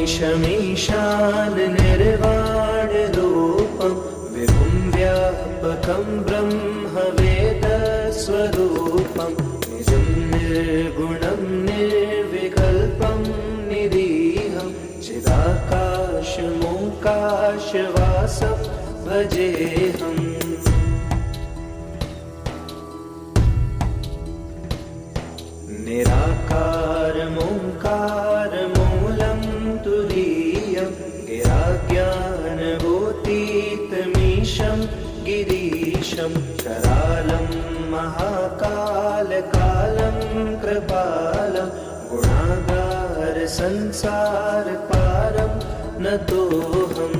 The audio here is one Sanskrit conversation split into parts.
नमामीशमीशान निर्वाणरूपं विभुं व्यापकं ब्रह्मवेदस्वरूपं निजं निर्गुणं निर्विकल्पं निरीहं चिदाकाशमोकाशवासं भजेऽहम्। निराकारमोङ्कारमूलं तुरीयं गिराज्ञानभूतीतमीशं गिरीशं करालं महाकालकालं कृपालं गुणागारसंसारपारं नतोऽहम्।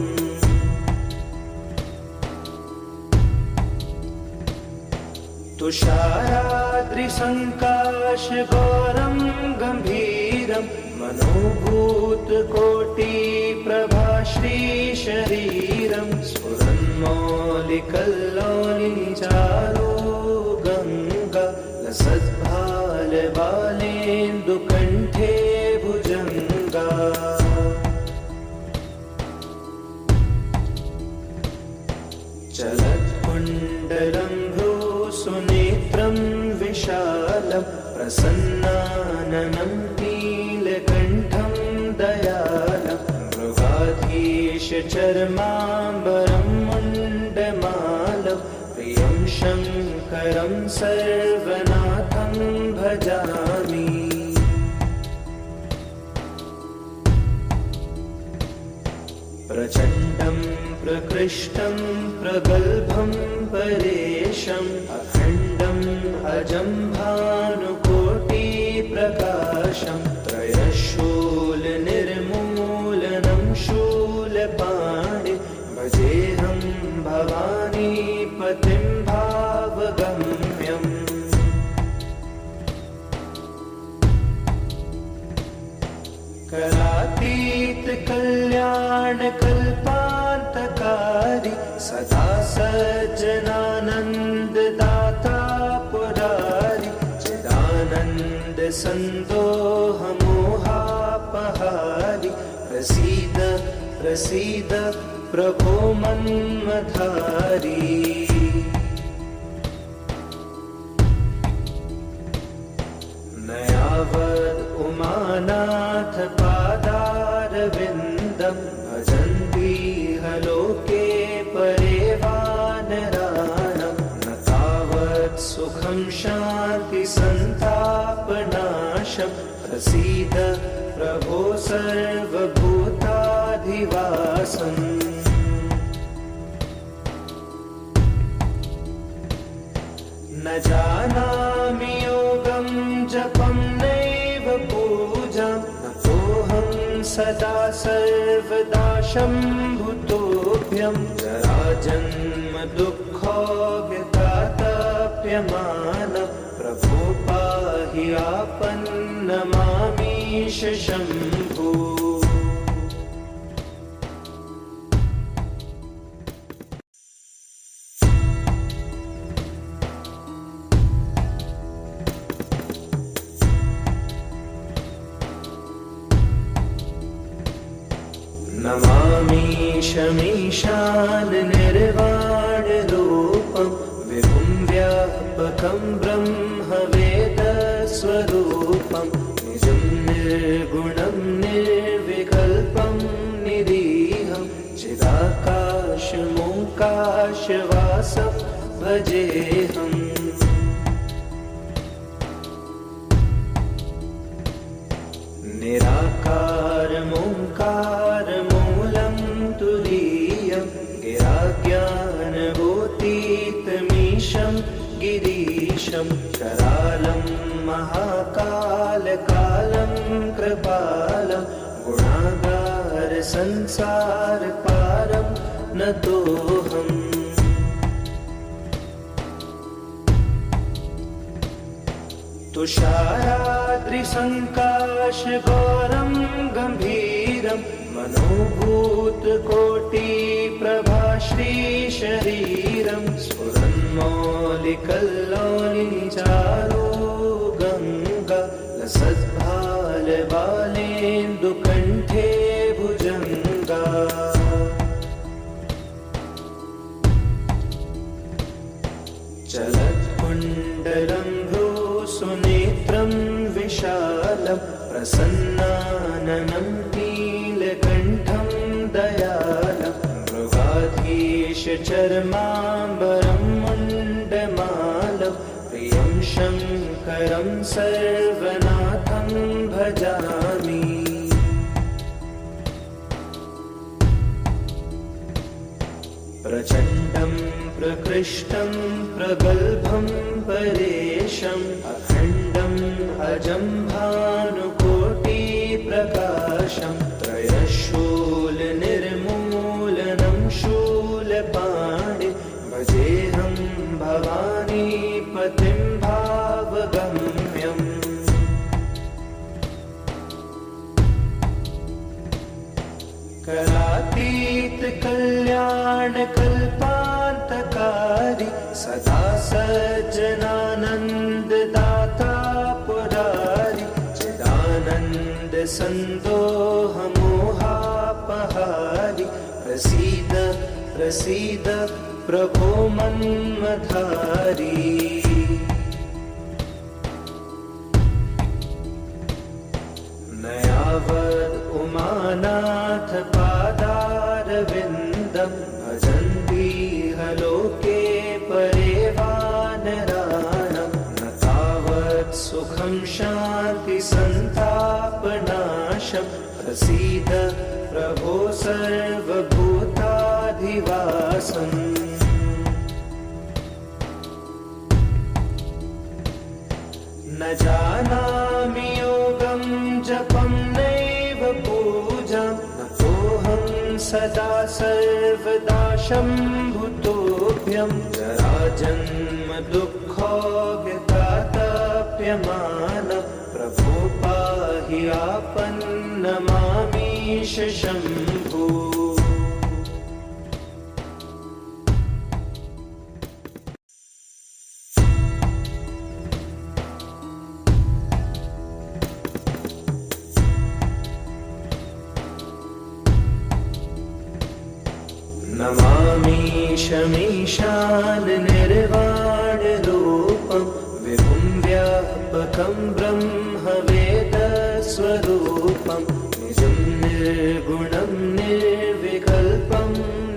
तुषाराद्रिसङ्काशगौरं गम्भीरं मनोभूतकोटिप्रभाश्रीशरीरं स्फुरन्मौलिकल्लोलिचारो गङ्गा लसद्भालबालेन्दुकण्ठे भुजङ्गा। चलत्कुण्डलं सुनेत्रं विशालं प्रसन्नाननं नीलकण्ठं दयालं मृगाधीशचर्माम्बरं मुण्डमालं प्रियं शङ्करं सर्वनाथं भजामि। प्रचण्डं प्रकृष्टं प्रगल्भं परेशम् अखण्डम् अजं भानुकोटिप्रकाशं त्रयशूलनिर्मूलनं शूलपाणि भजेऽहं भवानीपतिं भावगम्यम्। करातीतकल्याणकल्पान्तकारी सदा सज्जनानन्ददाता पुरारि चिदानन्दसन्दोहमोहापहारि प्रसीद प्रसीद प्रभो मन्मथारी। नयावद् उमानाथ पादारविन्दं भजन्तीह लोके परे वानराणां न तावत् सुखं शान्तिसन्तापनाशं प्रसीद प्रभो सर्वभूताधिवासम्। न जानामि योगं जपं नैव पूजां नतोऽहं सदा सर्वदा शम्भुतोऽभ्यं जराजन्म दुःखोऽव्यतातप्यमानं प्रभो पाहि आपन्नमामीश शम्भो। नमामीशमीशान निर्वाणरूपं विभुं व्यापकं ब्रह्मवेदस्वरूपं निजं निर्गुणं निर्विकल्पं निरीहं चिदाकाशमोकाशवासं भजेऽहम्। निराकारमोङ्कारमूलं तुरीयं गिराज्ञानभूतीतमीशं गिरीशं करालं महाकालकालं कृपालं गुणागारसंसारपारं नतोऽहम्। तुषाराद्रिसङ्काशगौरं गम्भीरं मनोभूतकोटिप्रभाश्रीशरीरं स्फुरन्मौलिकल्लोलिचारो गङ्गा लसद्भालबालेन्दुकण्ठे प्रसन्नाननं नीलकण्ठं दयालं मृगाधीशचर्माम्बरं मुण्डमालं प्रियं शङ्करं सर्वनाथं भजामि। प्रचण्डं प्रकृष्टं प्रगल्भं परेशम् अखण्डम् अजं भानुकोटिप्रकाशं त्रयशूलनिर्मूलनं शूलपाणि भजेऽहं भवानीपतिं भावगम्यम्। कलातीत कल्याण कल्पान्तकारी सदा सज्जनानन्ददाता पुरारी चिदानन्द सन्दोह मोहापहारी प्रसीद प्रसीद प्रभो मन्मथारी। नयावद् उमानाथ पादारविन्दं भजन्तीह लोके परे वानराणां न तावत् सुखं शान्ति सन्तापनाशं प्रसीद प्रभो सर्वभूताधिवासम्। न जानामि योगं जपं नैव पूजां नतोऽहं सदा सर्वदा शम्भुतोऽभ्यं जराजन्म दुःखोऽव्यतातप्यमानं प्रभो पाहि आपन्नमामीश शम्भो। नमामीशमीशान निर्वाणरूपं विभुं व्यापकं ब्रह्मवेदस्वरूपं निजं निर्गुणं निर्विकल्पं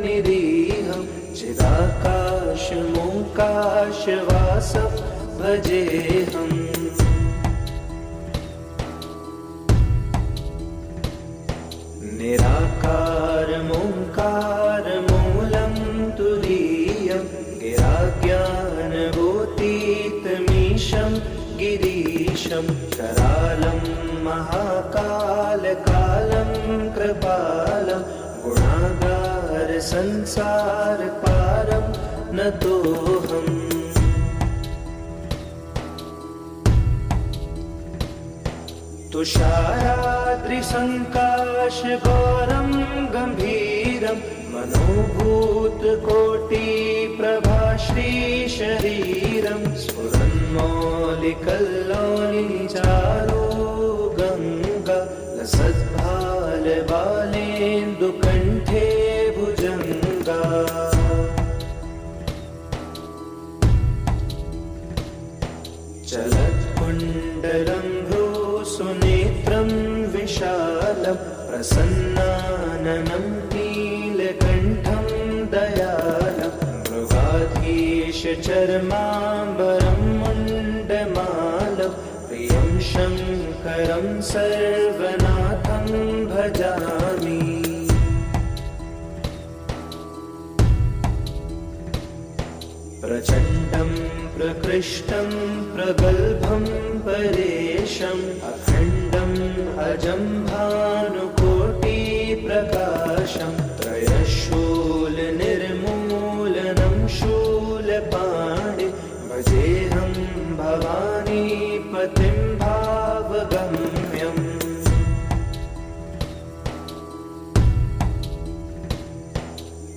निरीहं चिदाकाशमोकाशवासं भजेऽहम्। निराकारमोङ्कारमूलं तुरीयं गिराज्ञानभूतीतमीशं गिरीशं करालं महाकालकालं कृपालं गुणागार संसारपारं नतोऽहम्। तुषाराद्रिसङ्काशगौरं गम्भीरं मनोभूतकोटिप्रभाश्रीशरीरं स्फुरन्मौलिकल्लोलिनिचारो गङ्गा लसद्भालबालेन्दुकण्ठे भुजङ्गा। चलत्कुण्डलं सुनेत्रं विशालं प्रसन्नाननं नीलकण्ठं दयालं मृगाधीशचर्माम्बरं मुण्डमालं प्रियं शङ्करं सर्वनाथं भजामि। प्रचण्डं प्रकृष्टं प्रगल्भं परेशम् अखण्डम् अजं भानुकोटिप्रकाशं त्रयशूलनिर्मूलनं शूलपाणि भजेऽहं भवानीपतिं भावगम्यम्।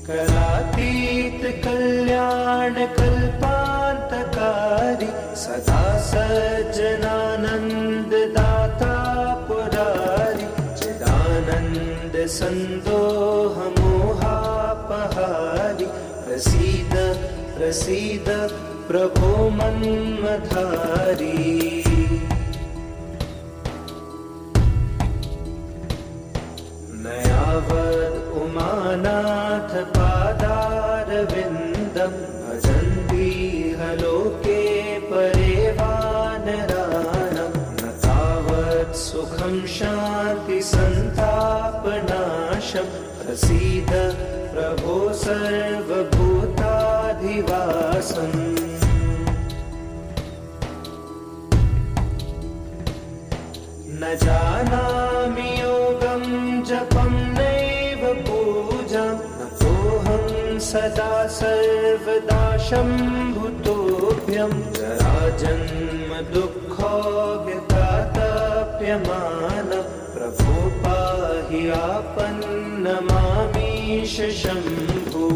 कलातीत कल्याण कल्पान्तकारी सदा सज्जनानन्ददाता पुरारी चिदानन्द सन्दोह मोहापहारी प्रसीद प्रसीद प्रभो मन्मथारी। उमानाथ पादारविन्दं भजन्तीह लोके परे वानराणां न तावत् सुखं शान्ति सन्तापनाशं प्रसीद प्रभो सर्वभूताधिवासम् न जानामि योगं जपं नैव पूजां न तोऽहं सदा सर्वदा शम्भुतोऽभ्यं जराजन्म दुःखोऽव्यतातप्यमान प्रभो पाहि आपन्नमामीश शम्भो।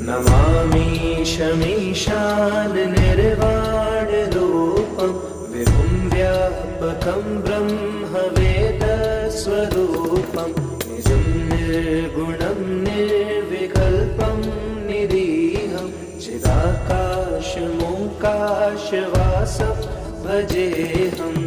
नमामीशमीशान निर्वाणरूपं विभुं व्यापकं ब्रह्मवेदस्वरूपं निजं निर्गुणं निर्विकल्पं निरीहं चिदाकाशमोकाशवासं भजेऽहम्।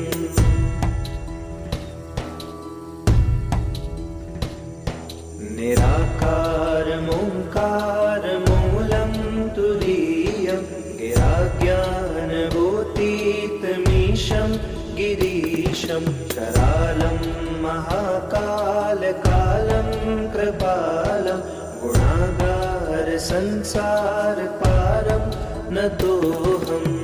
निराकारमोङ्कारमूलं तुरीयं गिराज्ञानभूतीतमीशं गिरीशं करालं महाकालकालं कृपालं गुणागारसंसारपारं नतोऽहम्।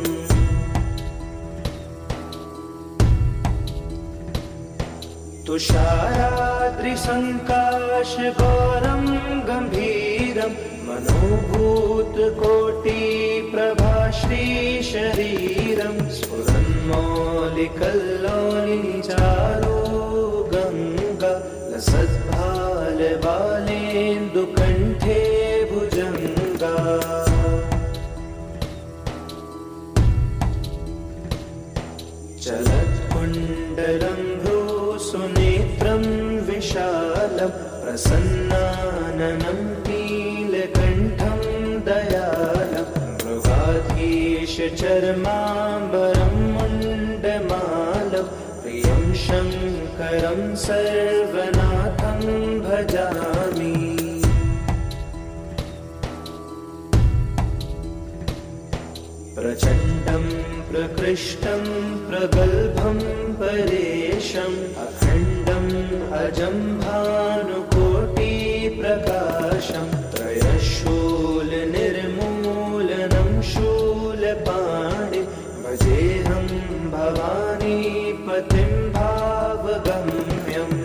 तुषाराद्रिसङ्काशगौरं गम्भीरं मनोभूतकोटिप्रभाश्रीशरीरं स्फुरन्मौलिकल्लोलिनिचारो गङ्गा लसद्भालबालेन्दुकण्ठे भुजङ्गा। चलत्कुण्डलं सुनेत्रं विशालं प्रसन्नाननं नीलकण्ठं दयालं मृगाधीशचर्माम्बरं मुण्डमालं प्रियं शङ्करं सर्वनाथं भजामि। प्रचण्डं प्रकृष्टं प्रगल्भं परेशम् अखण्डम् अजं भानुकोटिप्रकाशं त्रयशूलनिर्मूलनं शूलपाणि भजेऽहं भवानीपतिं भावगम्यम्।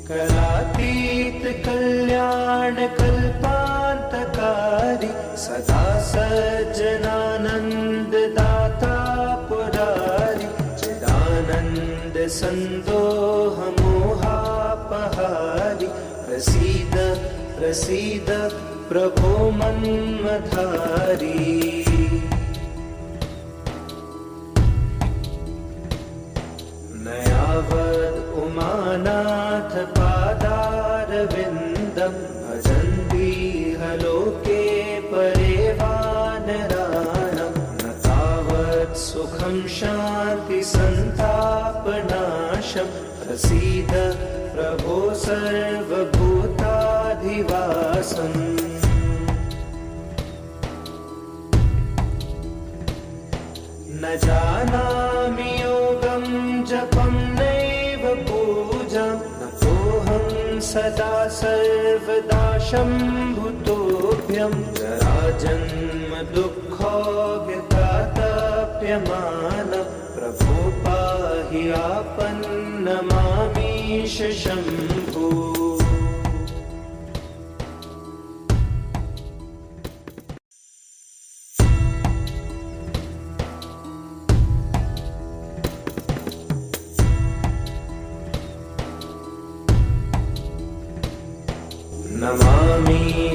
कलातीत कल्याणकल्पान्तकारी सदा सज्जनानन्ददाता पुरारी चिदानन्द सन्दोहमोहापहारी प्रसीद प्रसीद प्रभो मन्मथारी। नयावद् उमानाथ पादारविन्दं भजन्तीह लोके परे वानराणां न तावत् सुखं शान्ति सन्तापनाशं प्रसीद प्रभो सर्वभूताधिवासम्। न जानामि योगं जपं नैव पूजां न तोऽहं सदा सर्वदा शम्भुतोऽभ्यं जराजन्म दुःखोऽव्यतातप्यमान प्रभो पाहि आपन्नमामीश शम्भो।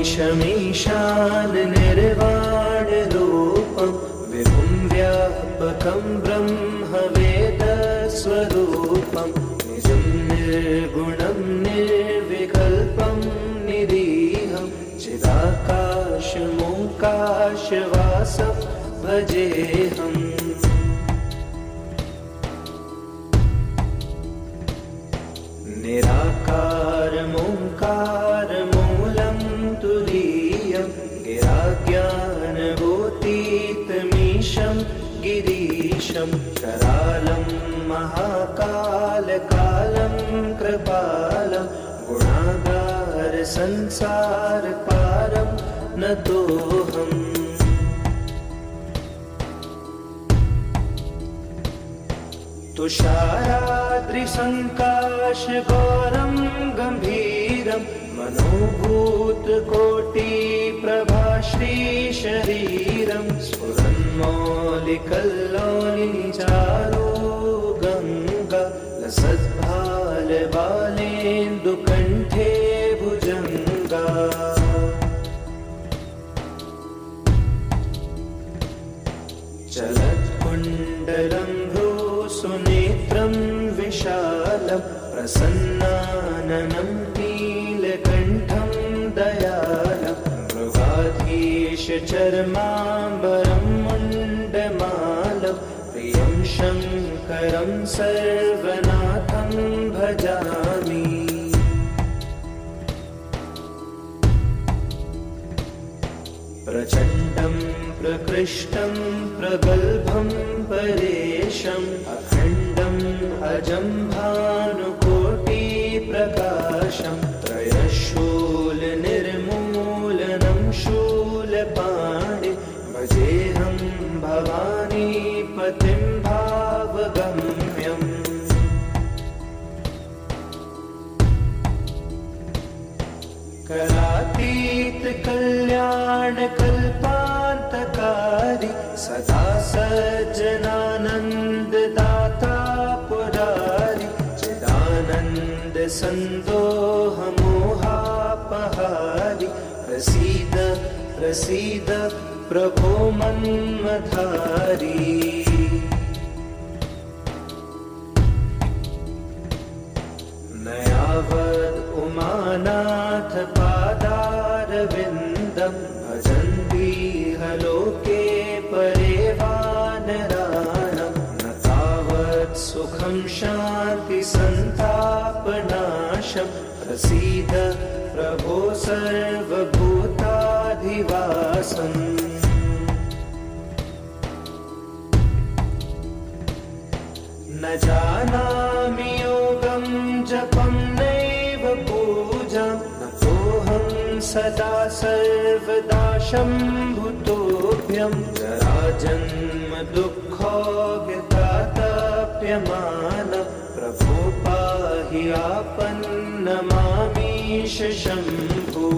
नमामीशमीशान निर्वाणरूपं विभुं व्यापकं ब्रह्मवेदस्वरूपं रूपं निजं निर्गुणं निर्विकल्पं निरीहं चिदाकाशमोकाशवासं भजेऽहम्। निराकारमोङ्कारमूलं तुरीयं गिराज्ञानभूतीतमीशं गिरीशं करालं महाकालकालं कृपालं गुणागारसंसारपारं नतोऽहम्। तुषाराद्रिसङ्काशगौरं गम्भीरं मनोभूतकोटिप्रभाश्रीशरीरं स्फुरन्मौलिकल्लोलिनिचारो गङ्गा लसद्भालबालेन्दुकण्ठे भुजङ्गा। चलत्कुण्डलं सुनेत्रं विशालं प्रसन्नाननं नीलकण्ठं दयालं मृगाधीशचर्माम्बरं मुण्डमालं प्रियं शङ्करं सर्वनाथं भजामि। प्रचण्डं प्रकृष्टं प्रगल्भं परेशम् अखण्डम् अजं भानुकोटिप्रकाशं त्रयशूलनिर्मूलनं शूलपाणि भजेऽहं भवानीपतिं भावगम्यम्। करातीतकल्याणकल्पान्तकारी सदा सज्जनानन्ददाता पुरारि चिदानन्दसन्दोहमोहापहारि प्रसीद प्रसीद प्रभो मन्मथारी। नयावद् उमानाथ पादारविन्दं भजन्तीह लोके परे वानराणां न तावत् सुखं शान्तिसन्तापनाशं प्रसीद प्रभो सर्वभूताधिवासम्। न जानामि योगं जपं नैव पूजां न तोऽहं सदा सर्वदा शम्भुतोऽभ्यं जराजन्म दुःखोऽव्यतातप्यमान प्रभो पाहि आपन्नमामीश शम्भो।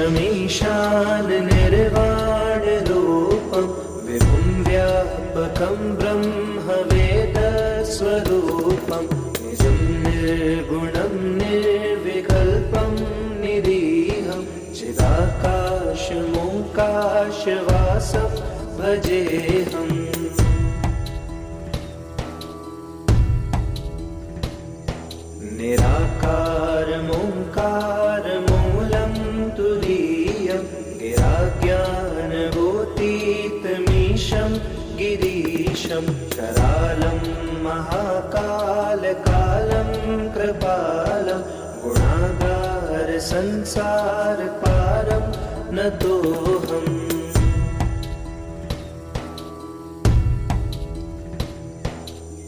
नमामीशमीशान निर्वाणरूपं विभुं व्यापकं ब्रह्मवेदस्वरूपं निजं निर्गुणं निर्विकल्पं निरीहं चिदाकाशमोकाशवासं भजेऽहम्। निराकारमोङ्कारमूलं तुरीयं गिराज्ञानभूतीतमीशं गिरीशं करालं महाकालकालं कृपालं गुणागारसंसारपारं नतोऽहम्।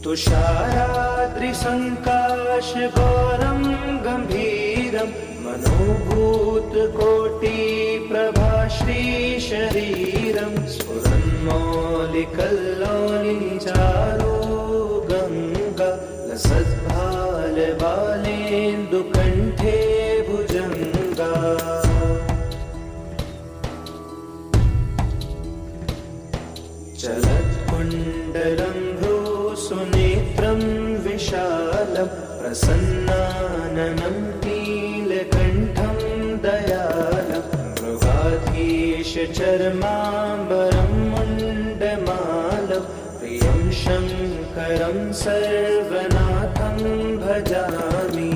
तुषाराद्रिसङ्काशगौरं गम्भीरं मनोभूतकोटिप्रभाश्रीशरीरं स्फुरन्मौलिकल्लोलिनिचारो गङ्गा लसद्भालबालेन्दुकण्ठे भुजङ्गा। चलत्कुण्डलं सुनेत्रं विशालं प्रसन्नाननं नीलकण्ठं दयालं मृगाधीशचर्माम्बरं मुण्डमालं प्रियं शङ्करं सर्वनाथं भजामि।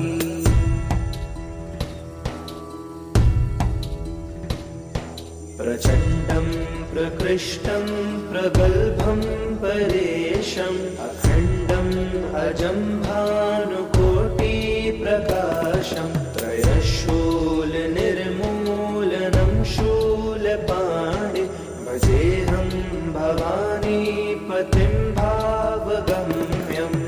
प्रचण्डं प्रकृष्टं प्रगल्भं परेशम् अखण्डम् अजं भानुकोटिप्रकाशं त्रयशूलनिर्मूलनं शूलपाणि भजेऽहं भवानीपतिं भावगम्यम्।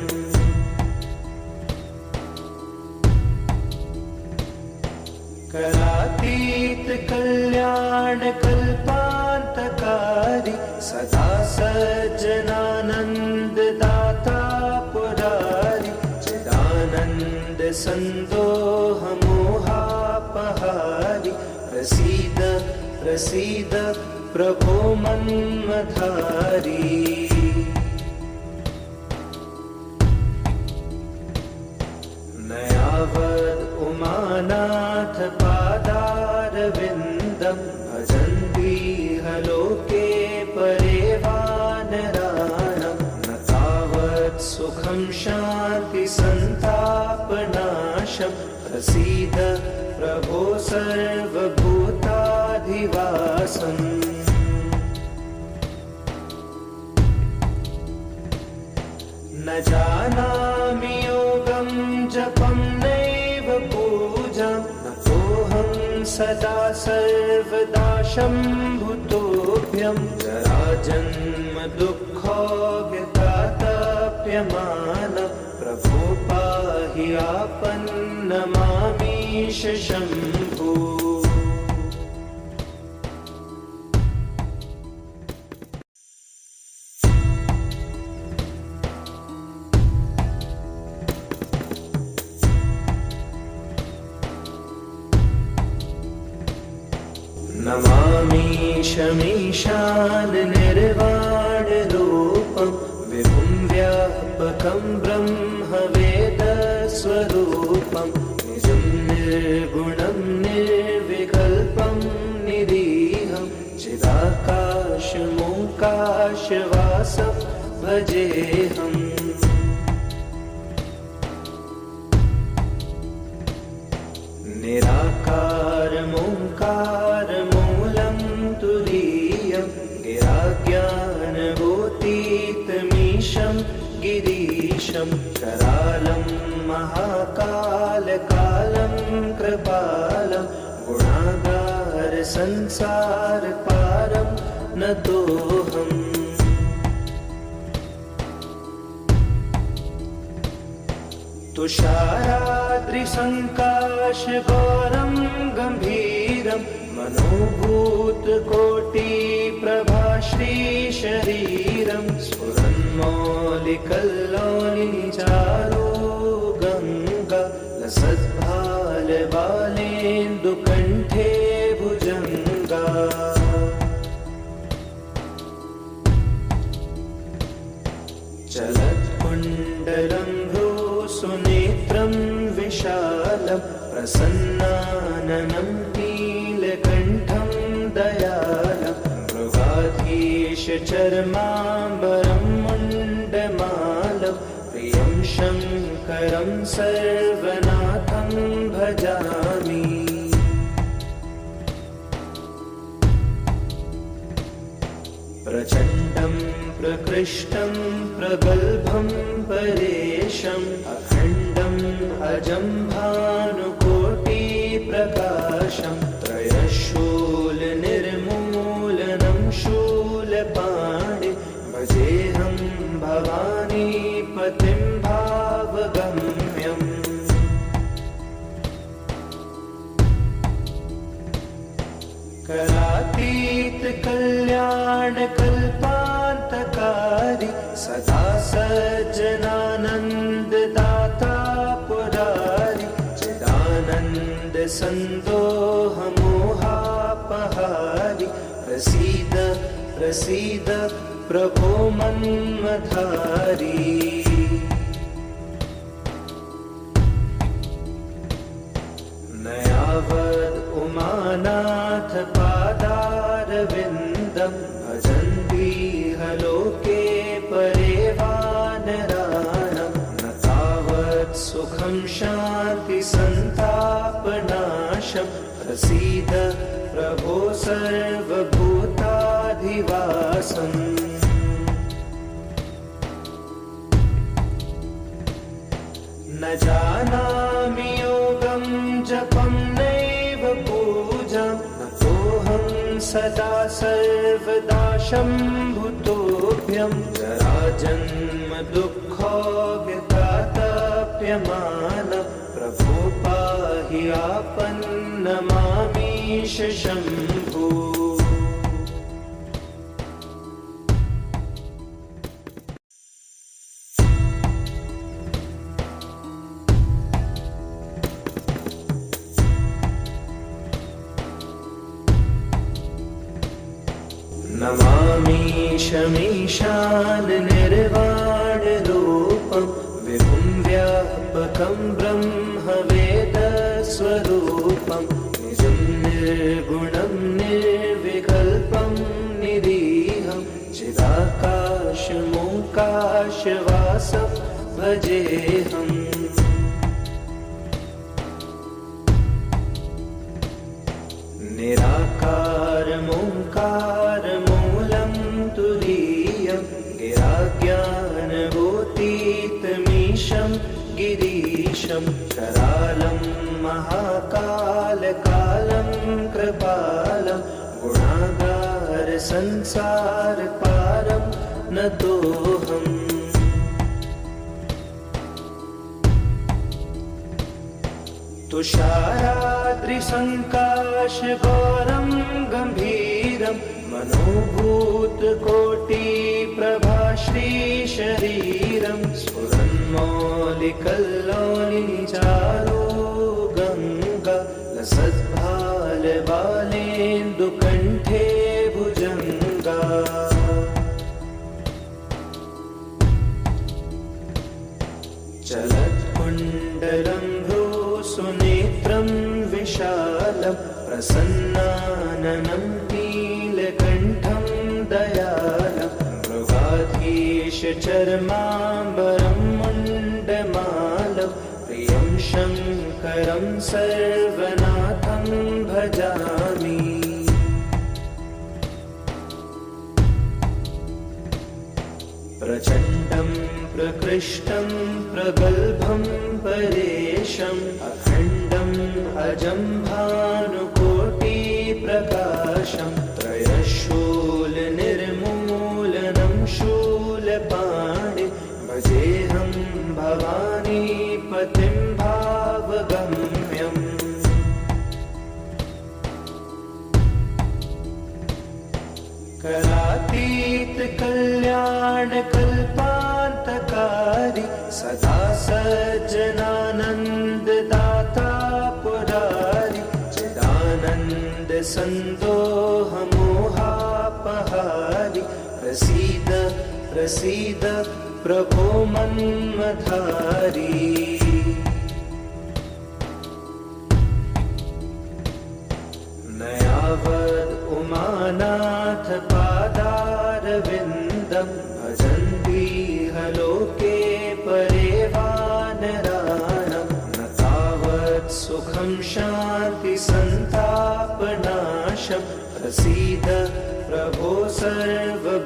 करातीत कल्याण कल्पान्तकारी सदा सज्जनानन्ददाता पुरारी चिदानन्द सन्दोह मोहापहारी प्रसीद प्रसीद प्रभो मन्मथारी। नयावद् उमानाथ पादारविन्दं भजन्तीह लोके परे वानराणां न तावत् सुखं शान्ति सन्तापनाशं प्रसीद प्रभो सर्वभूताधिवासम्। न जानामि योगं जपं नैव पूजां नतोऽहं सदा सर्वदा शम्भुतोऽभ्यं जराजन्म दुःखोऽव्यतातप्यमान प्रभो पाहि आपन्नमामीश शम्भो। नमामीशमीशान निर्वाणरूपं विभुं व्यापकं ब्रह्मवेदस्वरूपं निजं निर्गुणं निर्विकल्पं निरीहं चिदाकाशमोकाशवासं भजेऽहम्। निराकारमोङ्कारमूलं तुरीयं गिराज्ञानभूतीतमीशं गिरीशं करालं महाकालकालं कृपालं गुणागार संसारपारं नतोऽहम्। तुषाराद्रिसङ्काशगौरं गम्भीरं मनोभूतकोटिप्रभाश्रीशरीरं स्फुरन्मौलिकल्लोलिनिचारो गङ्गा लसद्भालबालेन्दुकण्ठे भुजङ्गा। चलत्कुण्डलं सुनेत्रं विशालं प्रसन्नाननं नीलकण्ठं दयालं मृगाधीशचर्माम्बरं मुण्डमालं प्रियं शङ्करं सर्वनाथं भजामि। प्रचण्डं प्रकृष्टं प्रगल्भं परेशम् अखण्डम् अजं भानुकोटिप्रकाशं त्रयशूलनिर्मूलनं शूलपाणि भजेऽहं भवानीपतिं भावगम्यम्। करातीत कल्याण कल्पान्तकारी सदा सज्जनानन्ददाता पुरारी चिदानन्द सन्दोह मोहापहारी प्रसीद प्रसीद प्रभो मन्मथारी। सुखं शान्ति सन्तापनाशं प्रसीद प्रभो सर्वभूताधिवासम् न जानामि योगं जपं नैव पूजां न तोऽहं सदा सर्वदा शम्भुतोऽभ्यं जराजन्म दुःखो व्यतातप्यमान प्रभो पाहि आपन्नमामीश शम्भो नमामीशमीशान निर्वाणरूपं विभुं व्यापकं ब्रह्मवेदस्वरूपं निजं निर्गुणं निर्विकल्पं निरीहं चिदाकाशमोकाशवासं भजेऽहम् निराकारमोङ्कारमूलं तुरीयं गिराज्ञानभूतीतमीशं गिरीशं करालं महाकालकालं कृपालं गुणागारसंसारपारं नतोऽहम् तुषाराद्रिसङ्काशघोरं गम्भीरं मनोभूतकोटिप्रभाश्रीशरीरं स्फुरन्मौलिकल्लोलिचारो गङ्गा लसद्भालबालेन्दुकण्ठे भुजङ्गा चलत्कुण्डलं सुनेत्रं विशालं प्रसन्नाननं नीलकण्ठं दयालं मृगाधीशचर्माम्बरं मुण्डमालं प्रियं शङ्करं सर्वनाथं भजामि प्रचण्डं प्रकृष्टं प्रगल्भं परेशम् अखण्डम् अजं भानुकोटिप्रकाशं त्रयशूलनिर्मूलनं शूलपाणि भजेऽहं भवानीपतिं भावगम्यम् करातीतकल्याणकल्पान्तकारी सदा सज्जनानन्ददाता पुरारि चिदानन्दसन्दोहमोहापहारि प्रसीद प्रसीद प्रभो मन्मथारी न यावद् उमानाथ पादारविन्दं भजन्तीह लोके परे वानराणां न तावत् सुखं शान्ति सन्तापनाशं प्रसीद प्रभो सर्वभूताधिवासम्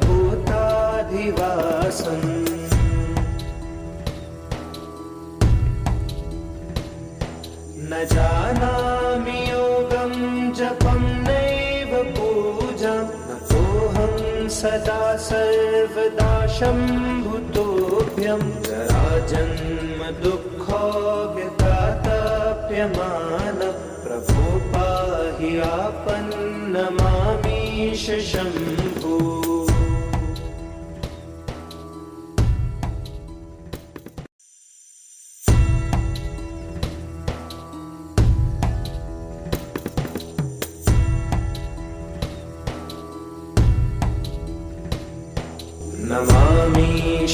न जानामि योगं जपं नैव पूजां न तोऽहं सदा सर्वदा शम्भुतोऽभ्यं जराजन्म दुःखो व्यतातप्यमान प्रभो पाहि आपन्नमामीश शम्भो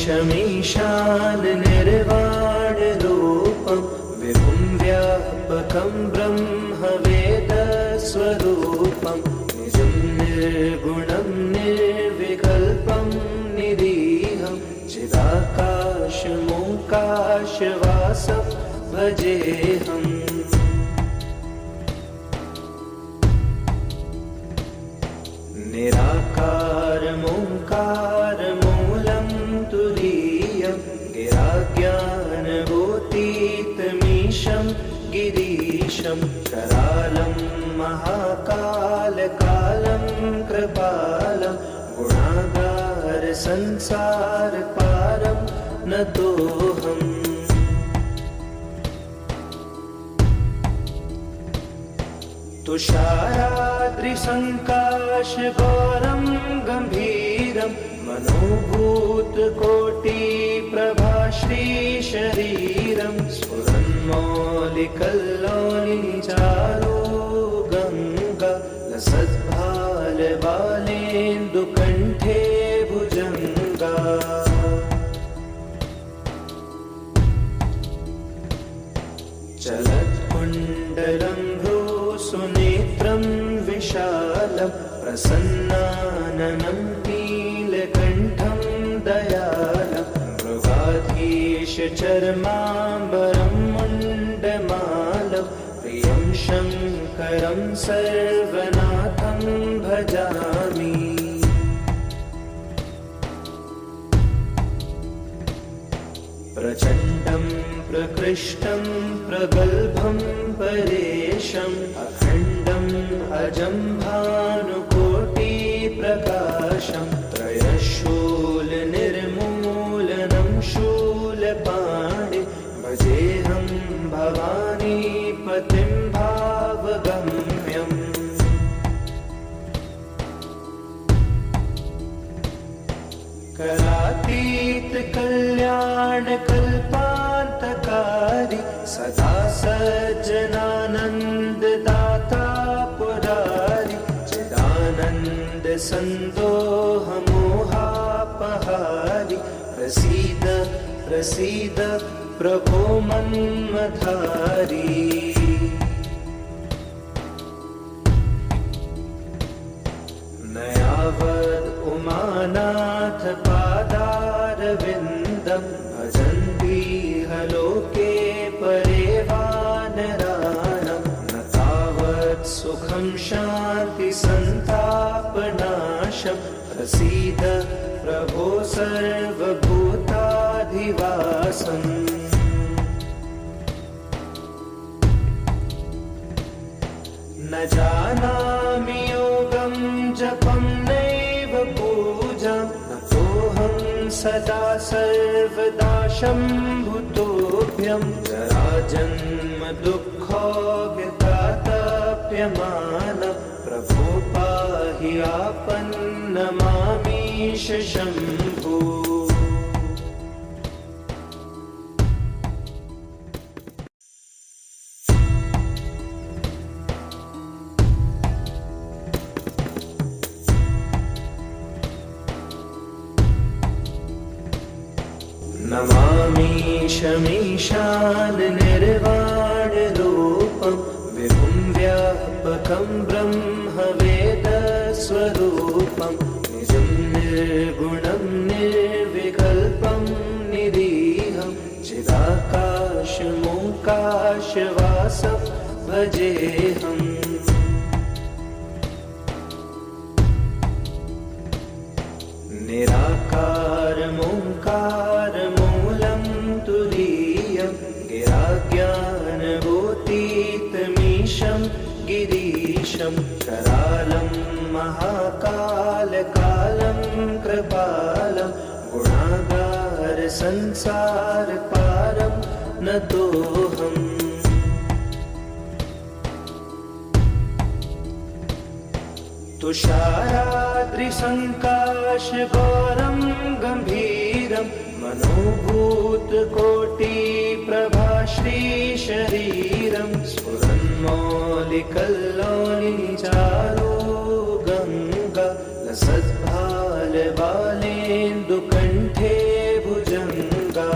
नमामीशमीशान निर्वाणरूपं विभुं व्यापकं ब्रह्मवेदस्वरूपं निजं निर्गुणं निर्विकल्पं निरीहं चिदाकाशमोकाशवासं भजेऽहम् निराकारमोङ्कारमूलं तुरीयं गिराज्ञानभूतीतमीशं गिरीशं करालं महाकालकालं कृपालं गुणागार संसारपारं नतोऽहम् तुषाराद्रिसङ्काशगौरं गम्भीरं मनोभूतकोटिप्रभाश्रीशरीरं स्फुरन्मौलिकल्लोलिचारो गङ्गा लसद्भालबालेन्दुकण्ठे भुजङ्गा चलत्कुण्डलं सुनेत्रं विशालं प्रसन्नाननं नीलकण्ठं दयालं मृगाधीशचर्माम्बरं मुण्डमालं प्रियं शङ्करं सर्वनाथं भजामि प्रचण्डं प्रकृष्टं प्रगल्भं परेशम् अखण्डम् अजं भानुकोटिप्रकाशं त्रयशूलनिर्मूलनं शूलपाणि भजेऽहं भवानीपतिं भावगम्यम् करातीतकल्याणकल्पान्तकारी सदा सज्जनानन्ददाता पुरारि चिदानन्दसन्दोहमोहापहारि प्रसीद प्रसीद प्रभो मन्मथारी नयावद् उमानाथ पादारविन्दं भजन्तीह लोके परे वानराणां न तावत् सुखं शान्तिसन्तापनाशं प्रसीद प्रभो सर्वभूताधिवासम् न जानामि योगं जपं नैव पूजां नतोऽहं सदा सर्वदा शम्भुतोऽभ्यं जराजन्म दुःखोऽव्यतातप्यमान प्रभो पाहि आपन्नमामीश शम्भो नमामीशमीशान निर्वाणरूपं विभुं व्यापकं ब्रह्मवेदस्वरूपं निजं निर्गुणं निर्विकल्पं निरीहं चिदाकाशमोकाशवासं भजेऽहम् निराकारमोङ्कारमूलं तुरीयं गिराज्ञानभूतीतमीशं गिरीशं करालं महाकालकालं कृपालं गुणागार संसारपारं नतोऽहम् तुषाराद्रिसङ्काशगौरं गम्भीरं मनोभूतकोटिप्रभाश्रीशरीरं स्फुरन्मौलिकल्लोलिचारो गङ्गा लसद्भालबालेन्दुकण्ठे भुजङ्गा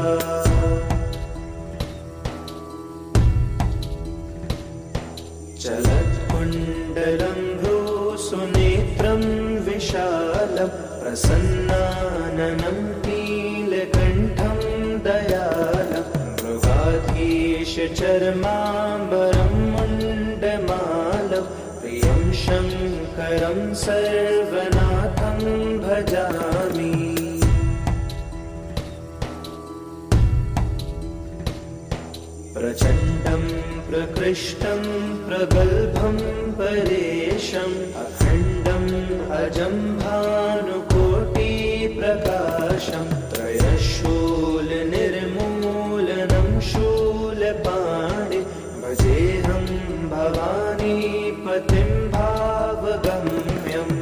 चलत्कुण्डलं सुनेत्रं विशालं प्रसन्नाननं नीलकण्ठं दयालं मृगाधीश चर्माम्बरं मुण्डमालं प्रियं शङ्करं सर्वनाथं भजामि। प्रचण्डं प्रकृष्टं प्रगल्भं परेशम् अखण्डम् अजं भानुकोटिप्रकाशं त्रयशूलनिर्मूलनं शूलपाणि भजेऽहं भवानीपतिं भावगम्यम्।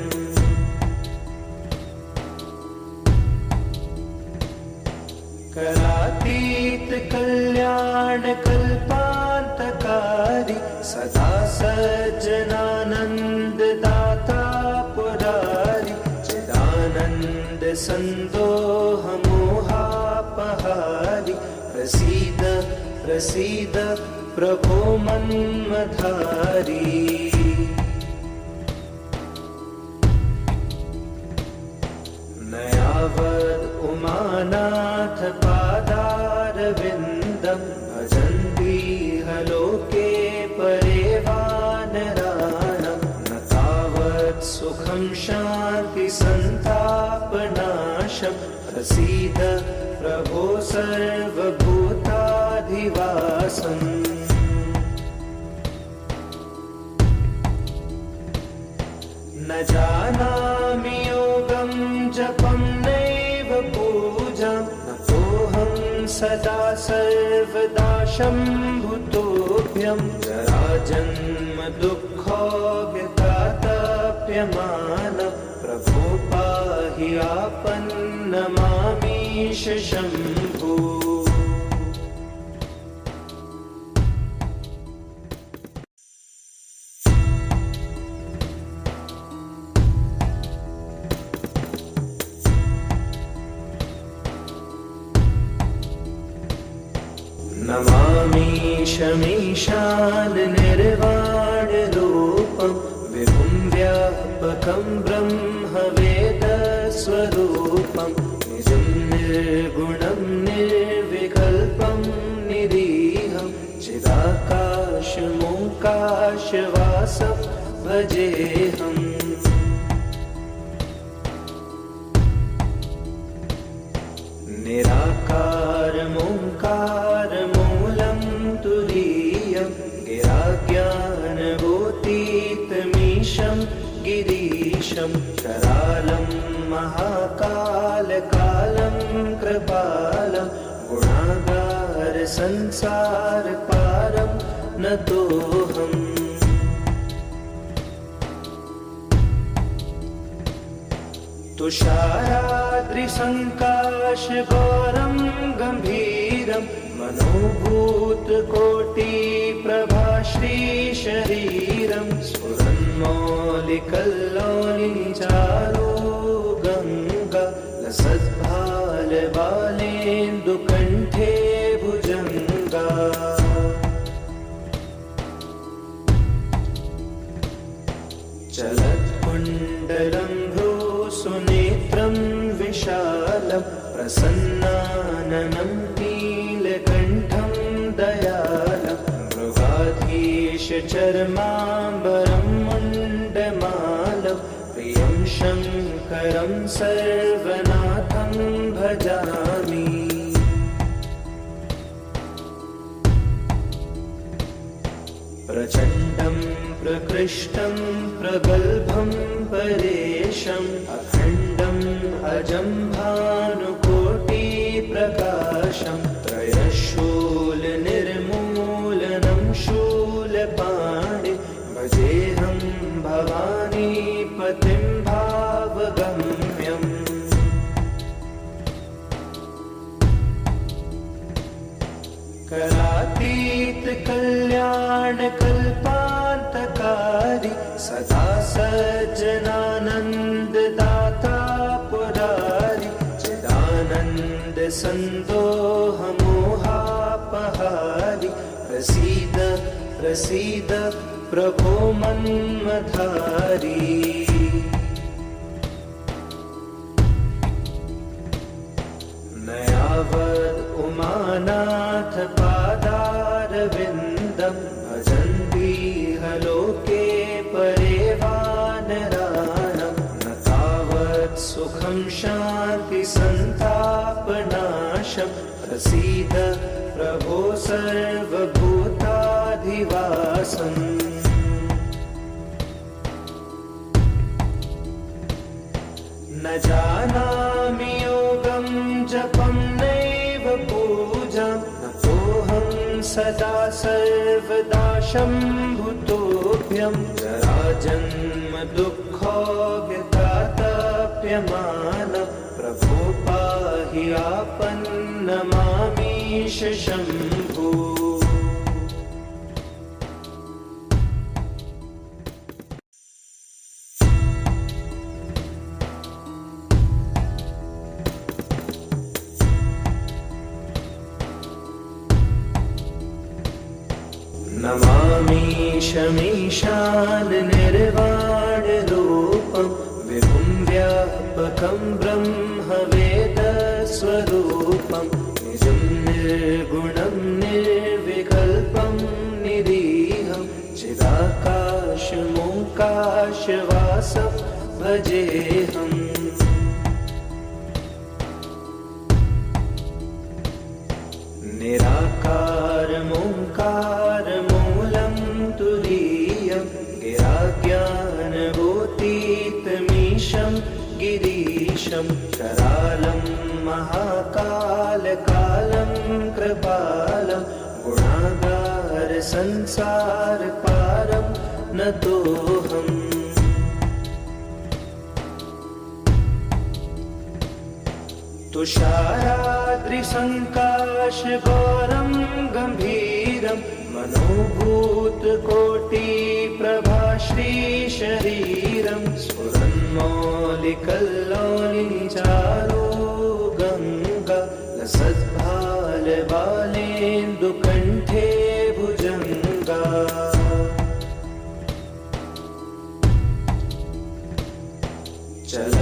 करातीत कल्याणकल्पान्तकारी सदा सज्जनानन्ददाता पुरारी चिदानन्द सन्दोहमोहापहारी प्रसीद प्रसीद प्रभो मन्मथारी। नयावद् उमानाथ पादारविन्दं भजन्तीह लोके परे वानराणां न तावत् सुखं शान्ति सन्तापनाशं प्रसीद प्रभो सर्वभूताधिवासम्। न जानामि योगं जपं नैव पूजां नतोऽहं सदा सर्वदा शम्भुतोऽभ्यं जराजन्म दुःखोऽव्यतातप्यमानं प्रभो पाहि आपन्नमामीश शम्भो। नमामीशमीशान निर्वाणरूपं विभुं व्यापकं ब्रह्मवेदस्वरूपं निजं निर्गुणं निर्विकल्पं निरीहं चिदाकाशमोकाशवासं भजेऽहम्। निराकारमोङ्कारमूलं तुरीयं गिराज्ञानभूतीतमीशं गिरीशं करालं महाकालकालं कृपालं गुणागारसंसारपारं नतोऽहम्। तुषाराद्रिसङ्काशगौरं गम्भीरं मनोभूतकोटिप्रभाश्रीशरीरं स्फुरन्मौलिकल्लोलिनिचारो गङ्गा लसद्भालबालेन्दुकण्ठे भुजङ्गा। चलत्कुण्डलं सुनेत्रं विशालं प्रसन्नाननं नीलकण्ठं दयालं मृगाधीश चर्माम्बरं मुण्डमालं प्रियं शङ्करं सर्वनाथं भजामि। प्रचण्डं प्रकृष्टं प्रगल्भं परेशम् अखण्डम् अजं भानुकोटिप्रकाशं त्रयशूलनिर्मूलनं शूलपाणि भजेऽहं भवानीपतिं भावगम्यम्। करातीत कल्याणकल्पान्तकारी सदा सज्जनानन्ददाता पुरारी चिदानन्द सन्दोहमोहापहारी प्रसीद प्रसीद प्रभो मन्मथारी। नयावद् उमानाथ पादारविन्दं भजन्तीह लोके परे वानराणां न तावत् सुखं शान्ति सन्तापनाशं प्रसीद प्रभो सर्वभूताधिवासम् न जानामि योगं जपं नैव पूजां न तोऽहं सदा सर्वदा शम्भुतोऽभ्यं जराजन्म दुःखोऽव्यतातप्यमान प्रभो पाहि आपन्नमामीश शम्भो नमामीशमीशान निर्वाणरूपं विभुं व्यापकं ब्रह्मवेदस्वरूपं निजं निर्गुणं निर्विकल्पं निरीहं चिदाकाशमोकाशवासं भजेऽहम् निराकारमोङ्कारमूलं तुरीयं गिराज्ञानभूतीतमीशं गिरीशं करालं महाकालकालं कृपालं गुणागारसंसारपारं नतोऽहम् तुषाराद्रिसङ्काशघोरं गम्भीरं मनोभूतकोटिप्रभाश्रीशरीरं स्फुरन्मौलिकल्लोलिचारो गङ्गा लसद्भालबालेन्दुकण्ठे भुजङ्गा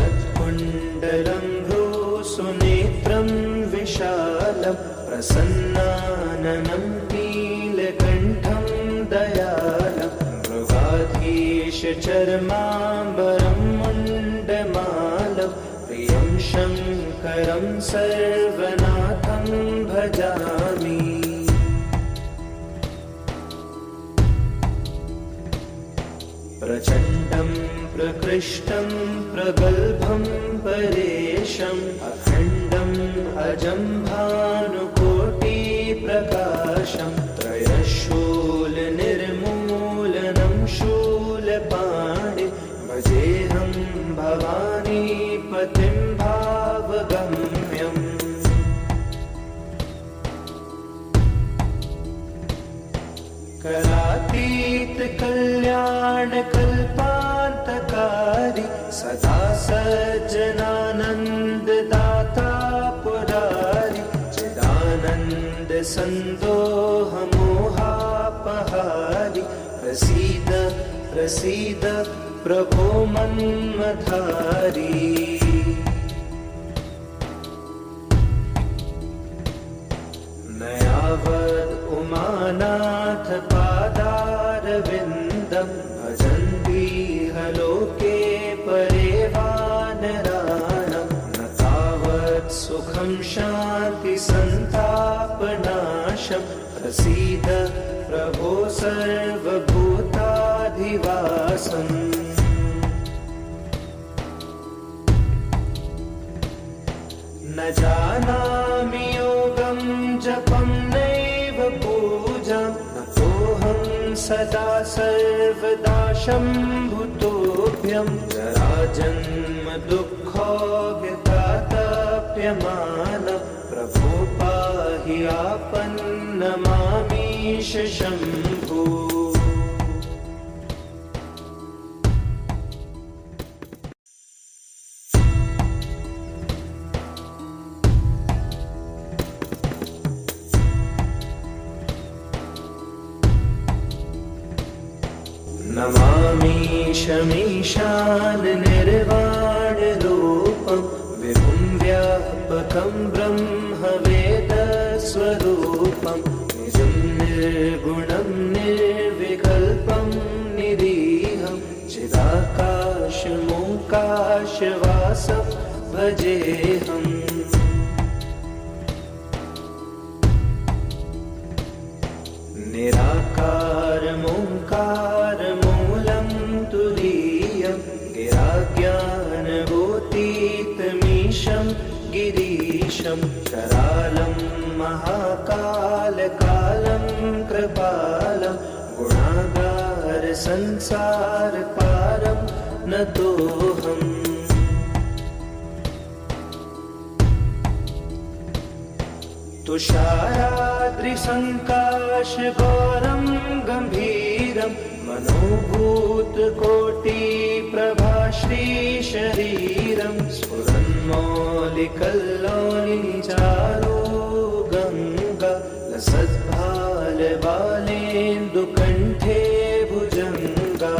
चलत्कुण्डलं सुनेत्रं विशालं प्रसन्नाननं नीलकण्ठं दयालं मृगाधीशचर्माम्बरं मुण्डमालं प्रियं शङ्करं सर्वनाथं भजामि प्रचण्डं प्रकृष्टं प्रगल्भं परेशम् अखण्डम् अजं भानुकोटिप्रकाशं त्रयशूलनिर्मूलनं शूलपाणि भजेऽहं भवानीपतिं भावगम्यम् कलातीतकल्याणकल्पान्तकारी सदा सज्जनानन्ददाता पुरारि चिदानन्दसन्दोहमोहापहारि प्रसीद प्रसीद प्रभो मन्मथारी न यावद् उमानाथ पादारविन्दं भजन्तीह लोके परे वानराणां न तावत् सुखं शान्ति सन्तापनाशं प्रसीद प्रभो सर्वभूताधिवासम् न जानामि योगं जपं नैव पूजां न तोऽहं सदा सर्वदा शम्भुतोऽभ्यं जराजन्म दुःखोऽव्यतातप्यमान प्रभो पाहि आपन्नमामीश शम्भो नमामीशमीशान निर्वाणरूपं विभुं व्यापकं ब्रह्मवेदस्वरूपं निजं निर्गुणं चिदाकाशमोकाशवासं भजेऽहम् निराकारमोङ्कारमूलं तुरीयं गिराज्ञानगोतीतमीशं गिरीशं करालं महाकालकालं कृपालं गुणागारसंसारपारं नतोऽहम् तुषाराद्रिसङ्काशगौरं गम्भीरं मनोभूतकोटिप्रभाश्रीशरीरं स्फुरन्मौलिकल्लोलिचारो गङ्गा लसद्भालबालेन्दुकण्ठे भुजङ्गा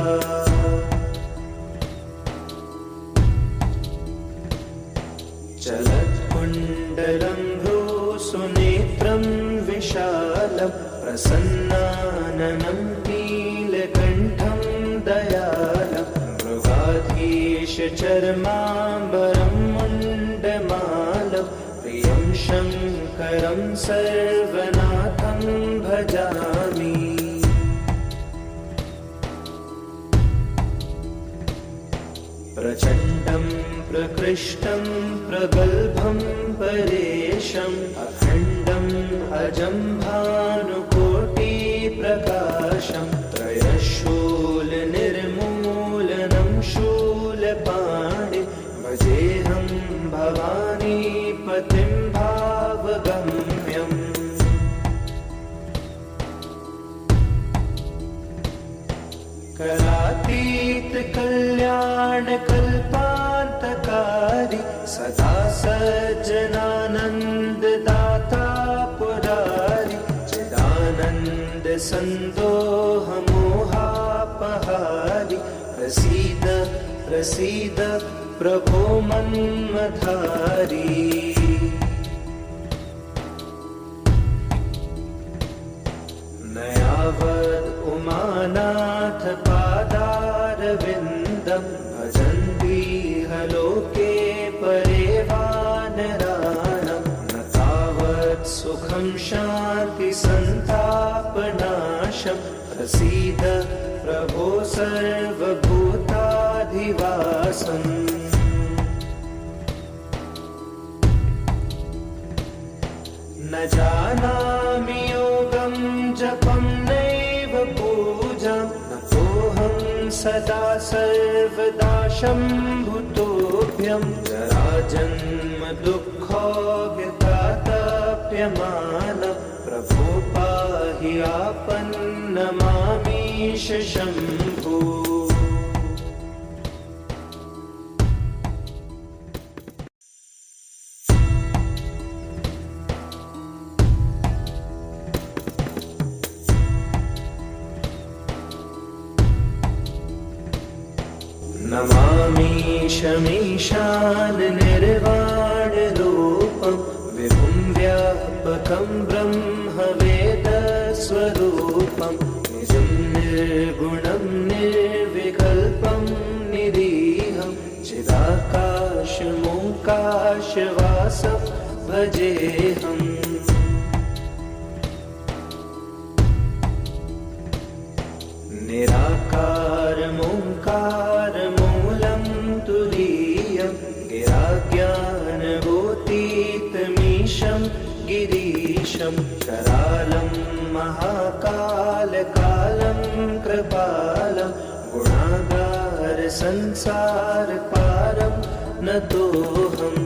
चलत्कुण्डलं सुनेत्रं विशालं प्रसन्नाननं नीलकण्ठं दयालं मृगाधीशचर्माम्बरं मुण्डमालं प्रियं शङ्करं सर्वनाथं भजामि प्रचण्डं प्रकृष्टं प्रगल्भं परेशम् अखण्डम् अजं भानुकोटिप्रकाशं त्रयशूलनिर्मूलनं शूलपाणि भजेऽहं भवानीपतिं भावगम्यम् करातीतकल्याणकल्पान्तकारी सदा सज्जनानन्ददाता पुरारि चिदानन्दसन्दोहमोहापहारि प्रसीद प्रसीद प्रभो मन्मथारी नयावद् उमानाथ पादारविन्दं भजन्तीह लोके परे वानराणां न तावत् सुखं शान्तिसन्तापनाशं प्रसीद प्रभो सर्वभूताधिवासम् न जानामि योगं जपं नैव पूजां न तोऽहं सदा सर्वदा शम्भुतोऽभ्यं जराजन्म दुःखोऽव्यतातप्यमानं प्रभो पाहि आपन्नमामीश शम्भो नमामीशमीशान निर्वाणरूपं विभुं व्यापकं ब्रह्मवेदस्वरूपं निजं निर्गुणं निर्विकल्पं निरीहं चिदाकाशमोकाशवासं भजेऽहम् निराकारमोङ्कारमूलं तुरीयं गिराज्ञानगोतीतमीशं गिरीशं करालं महाकालकालं कृपालं गुणागारसंसारपारं नतोऽहम्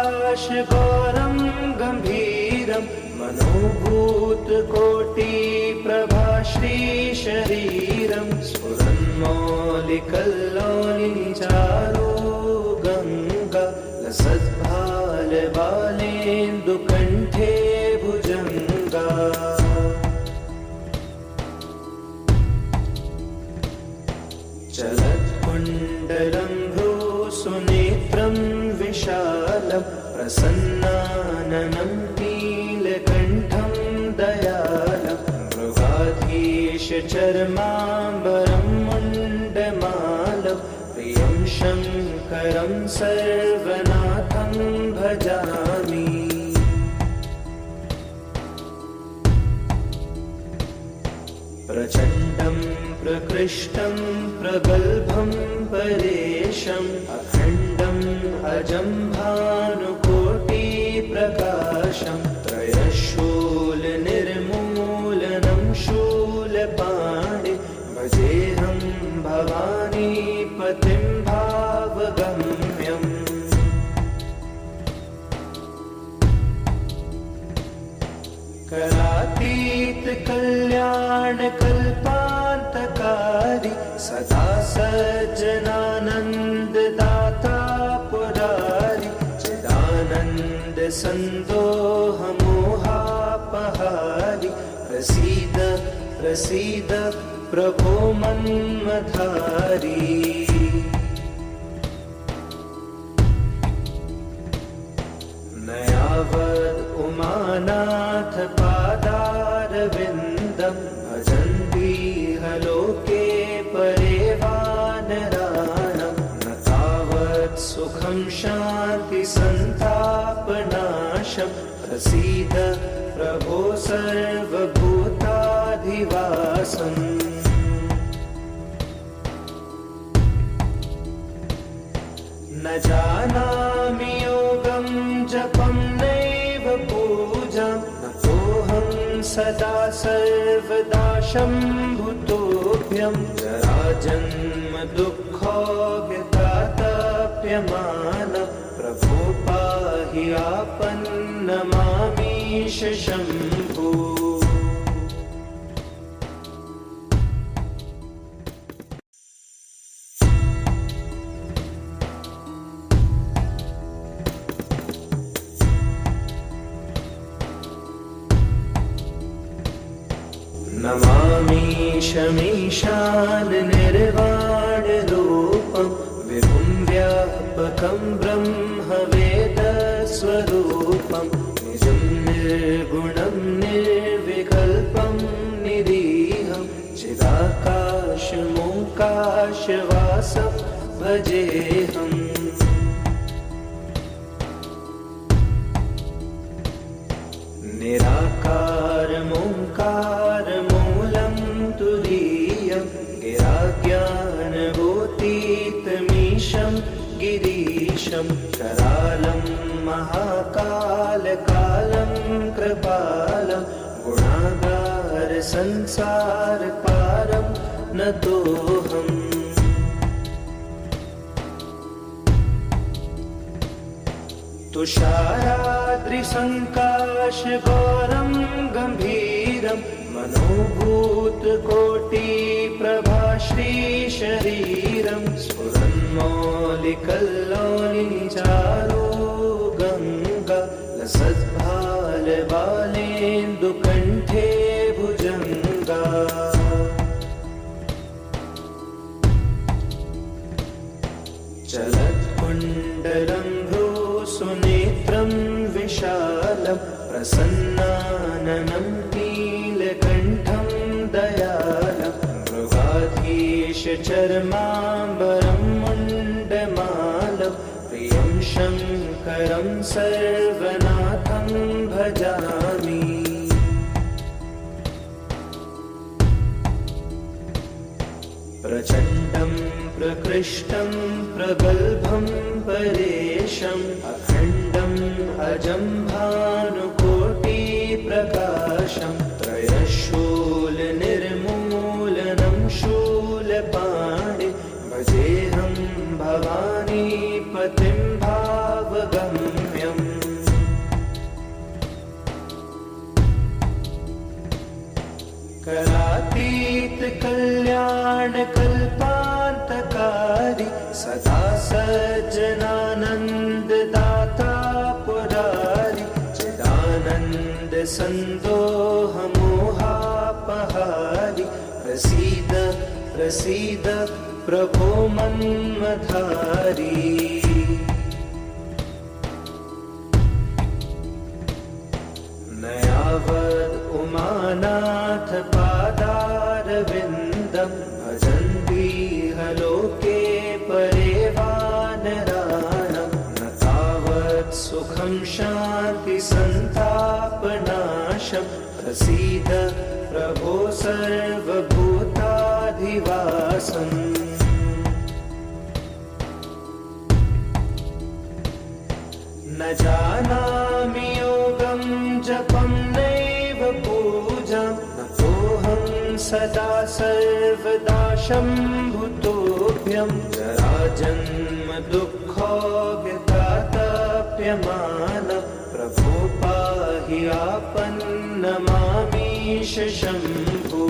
तुषाराद्रिसङ्काशगौरं गम्भीरं मनोभूतकोटिप्रभाश्रीशरीरं स्फुरन्मौलिकल्लोलिचारो गङ्गा लसद्भालबालेन्दुकण्ठे भुजङ्गा चलत्कुण्डलं सुनेत्रं विशालं प्रसन्नाननं नीलकण्ठं चर्माम्बरं मुण्डमालं प्रियं शङ्करं सर्वनाथं भजामि। प्रचण्डं प्रकृष्टं प्रगल्भं परेशम् अखण्डम् अजं भानुकोटिप्रकाशं त्रयशूलनिर्मूलनं शूलपाणि भजेऽहं भवानीपतिं भावगम्यम्। करातीत कल्याण कल्पान्तकारी सदा सज्जनानन्ददाता पुरारी चिदानन्द सन्दोह मोहापहारी प्रसीद प्रसीद प्रभो मन्मथारी। नयावद् उमानाथ पादारविन्दं भजन्ति लोके परे वानराणां न तावत् सुखं शान्ति सन्तापनाशं प्रसीद प्रभो सर्वभूताधिवासम्। न जानामि योगं जपं नैव पूजां नतोऽहं सदा सर्वदा शम्भुतोऽभ्यं जराजन्म दुःखोऽव्यतातप्यमान प्रभो पाहि आपन्नमामीश शम्भो। नमामीशमीशान निर्वाणरूपं विभुं व्यापकं ब्रह्मवेदस्वरूपं निजं निर्गुणं निर्विकल्पं निरीहं चिदाकाशमोकाशवासं भजेऽहम्। निराकारमोङ्कारमूलं तुरीयं गिराज्ञानभूतीतमीशं गिरीशं करालं महाकालकालं कृपालं गुणागार संसारपारं नतोऽहम्। तुषाराद्रिसङ्काशगौरं गम्भीरं मनोभूतकोटिप्रभाश्रीशरीरं स्फुरन्मौलिकल्लोलिनिचारो गङ्गा लसद्भालबालेन्दुकण्ठे भुजङ्गा। चलत्कुण्डलं सुनेत्रं विशालं प्रसन्नाननं नीलकण्ठं दयालं मृगाधीश चर्माम्बरं मुण्डमालं प्रियं शङ्करं सर्वनाथं भजामि। प्रचण्डं प्रकृष्टं प्रगल्भं परेशम् अखण्डम् अजं भानुकोटिप्रकाशं त्रयशूलनिर्मूलनं शूलपाणि भजेऽहं भवानीपतिं भावगम्यम्। करातीत कल्याण कल्पान्तकारी सदा सज्जनानन्ददाता पुरारी चिदानन्द सन्दोह मोहापहारी प्रसीद प्रसीद प्रभो मन्मथारी। नयावद् उमानाथ पादारविन्दं सुखं शान्ति सन्तापनाशं प्रसीद प्रभो सर्वभूताधिवासम् न जानामि योगं जपं नैव पूजां न कोऽहं सदा सर्वदा शम्भुतोऽभ्यं जराजन्म दुःखोऽव्यतातप्यमान प्रभो पाहि आपन्नमामीश शम्भो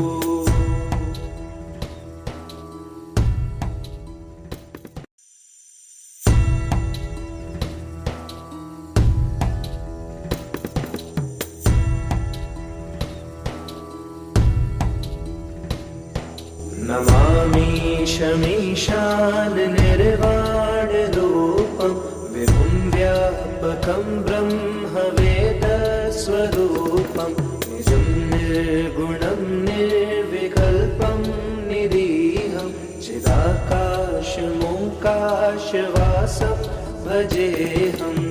नमामीशमीशान निर्वाणरूपं विभुं व्यापकं ब्रह्मवेदस्वरूपं निजं निर्गुणं निर्विकल्पं निरीहं चिदाकाशमोकाशवासं भजेऽहम्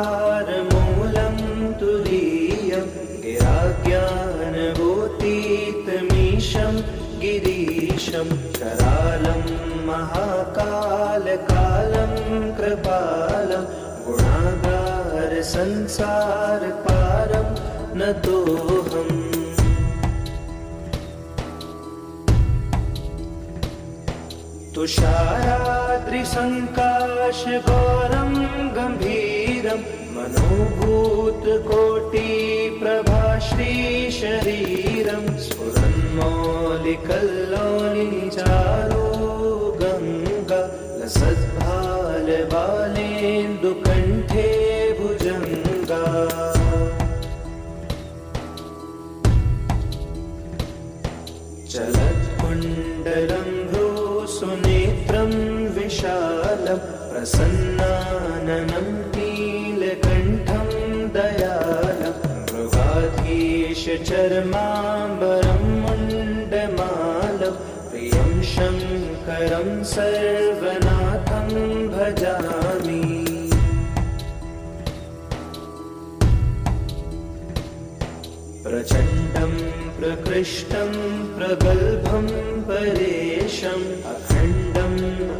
निराकारमोङ्कारमूलं तुरीयं गिराज्ञानभूतीतमीशं गिरीशं करालं महाकालकालं कृपालं गुणागारसंसारपारं नतोऽहम् तुषाराद्रिसङ्काशघोरं गम्भीरं मनोभूतकोटिप्रभाश्रीशरीरं स्फुरन्मौलिकल्लोलिचारो गङ्गा लसद्भालबालेन्दुकण्ठे भुजङ्गा चलत्कुण्डलं सुनेत्रं विशालं प्रसन्नाननं नीलकण्ठं दयालं मृगाधीशचर्माम्बरं मुण्डमालं प्रियं शङ्करं सर्वनाथं भजामि प्रचण्डं प्रकृष्टं प्रगल्भं परेशम् अखण्डम्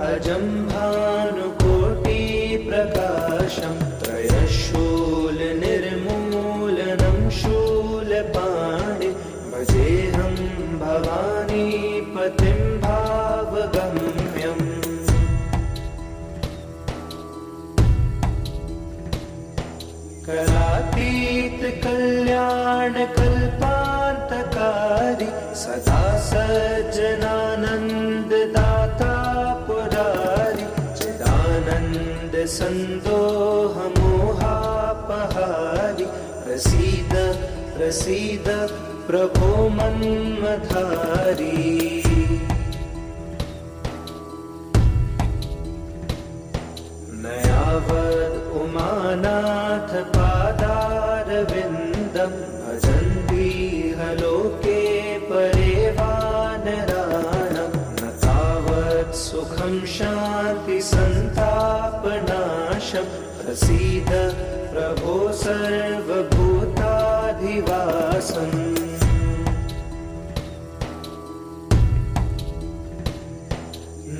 अजं भानुकोटिप्रकाशं त्रयशूलनिर्मूलनं शूलपाणि भजेऽहं भवानीपतिं भावगम्यम् कलातीतकल्याणकल्पान्तकारी सदा सज्जनानन्ददाता पुरारि चिदानन्दसन्दोहमोहापहारि प्रसीद प्रसीद प्रभो मन्मथारी उमानाथ पादारविन्दं भजन्तीह लोके परे वानराणां न तावत् सुखं शान्ति सन्तापनाशं प्रसीद प्रभो सर्वभूताधिवासम्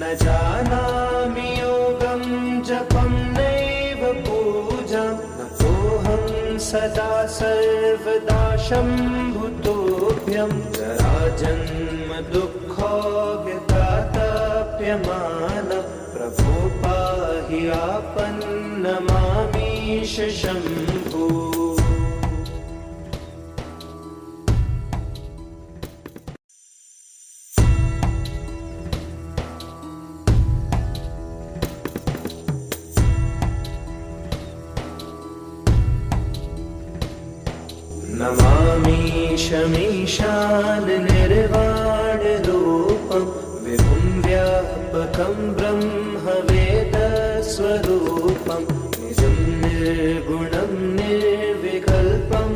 न जानामि योगं जपं नैव पूजां न कोऽहं सदा सर्वदा शम्भुतोऽभ्यं जराजन्म दुःखोऽव्यतातप्यमान प्रभो पाहि आपन्नमामीश शम्भो नमामीशमीशान निर्वाणरूपं विभुं व्यापकं ब्रह्मवेदस्वरूपं निजं निर्गुणं निर्विकल्पं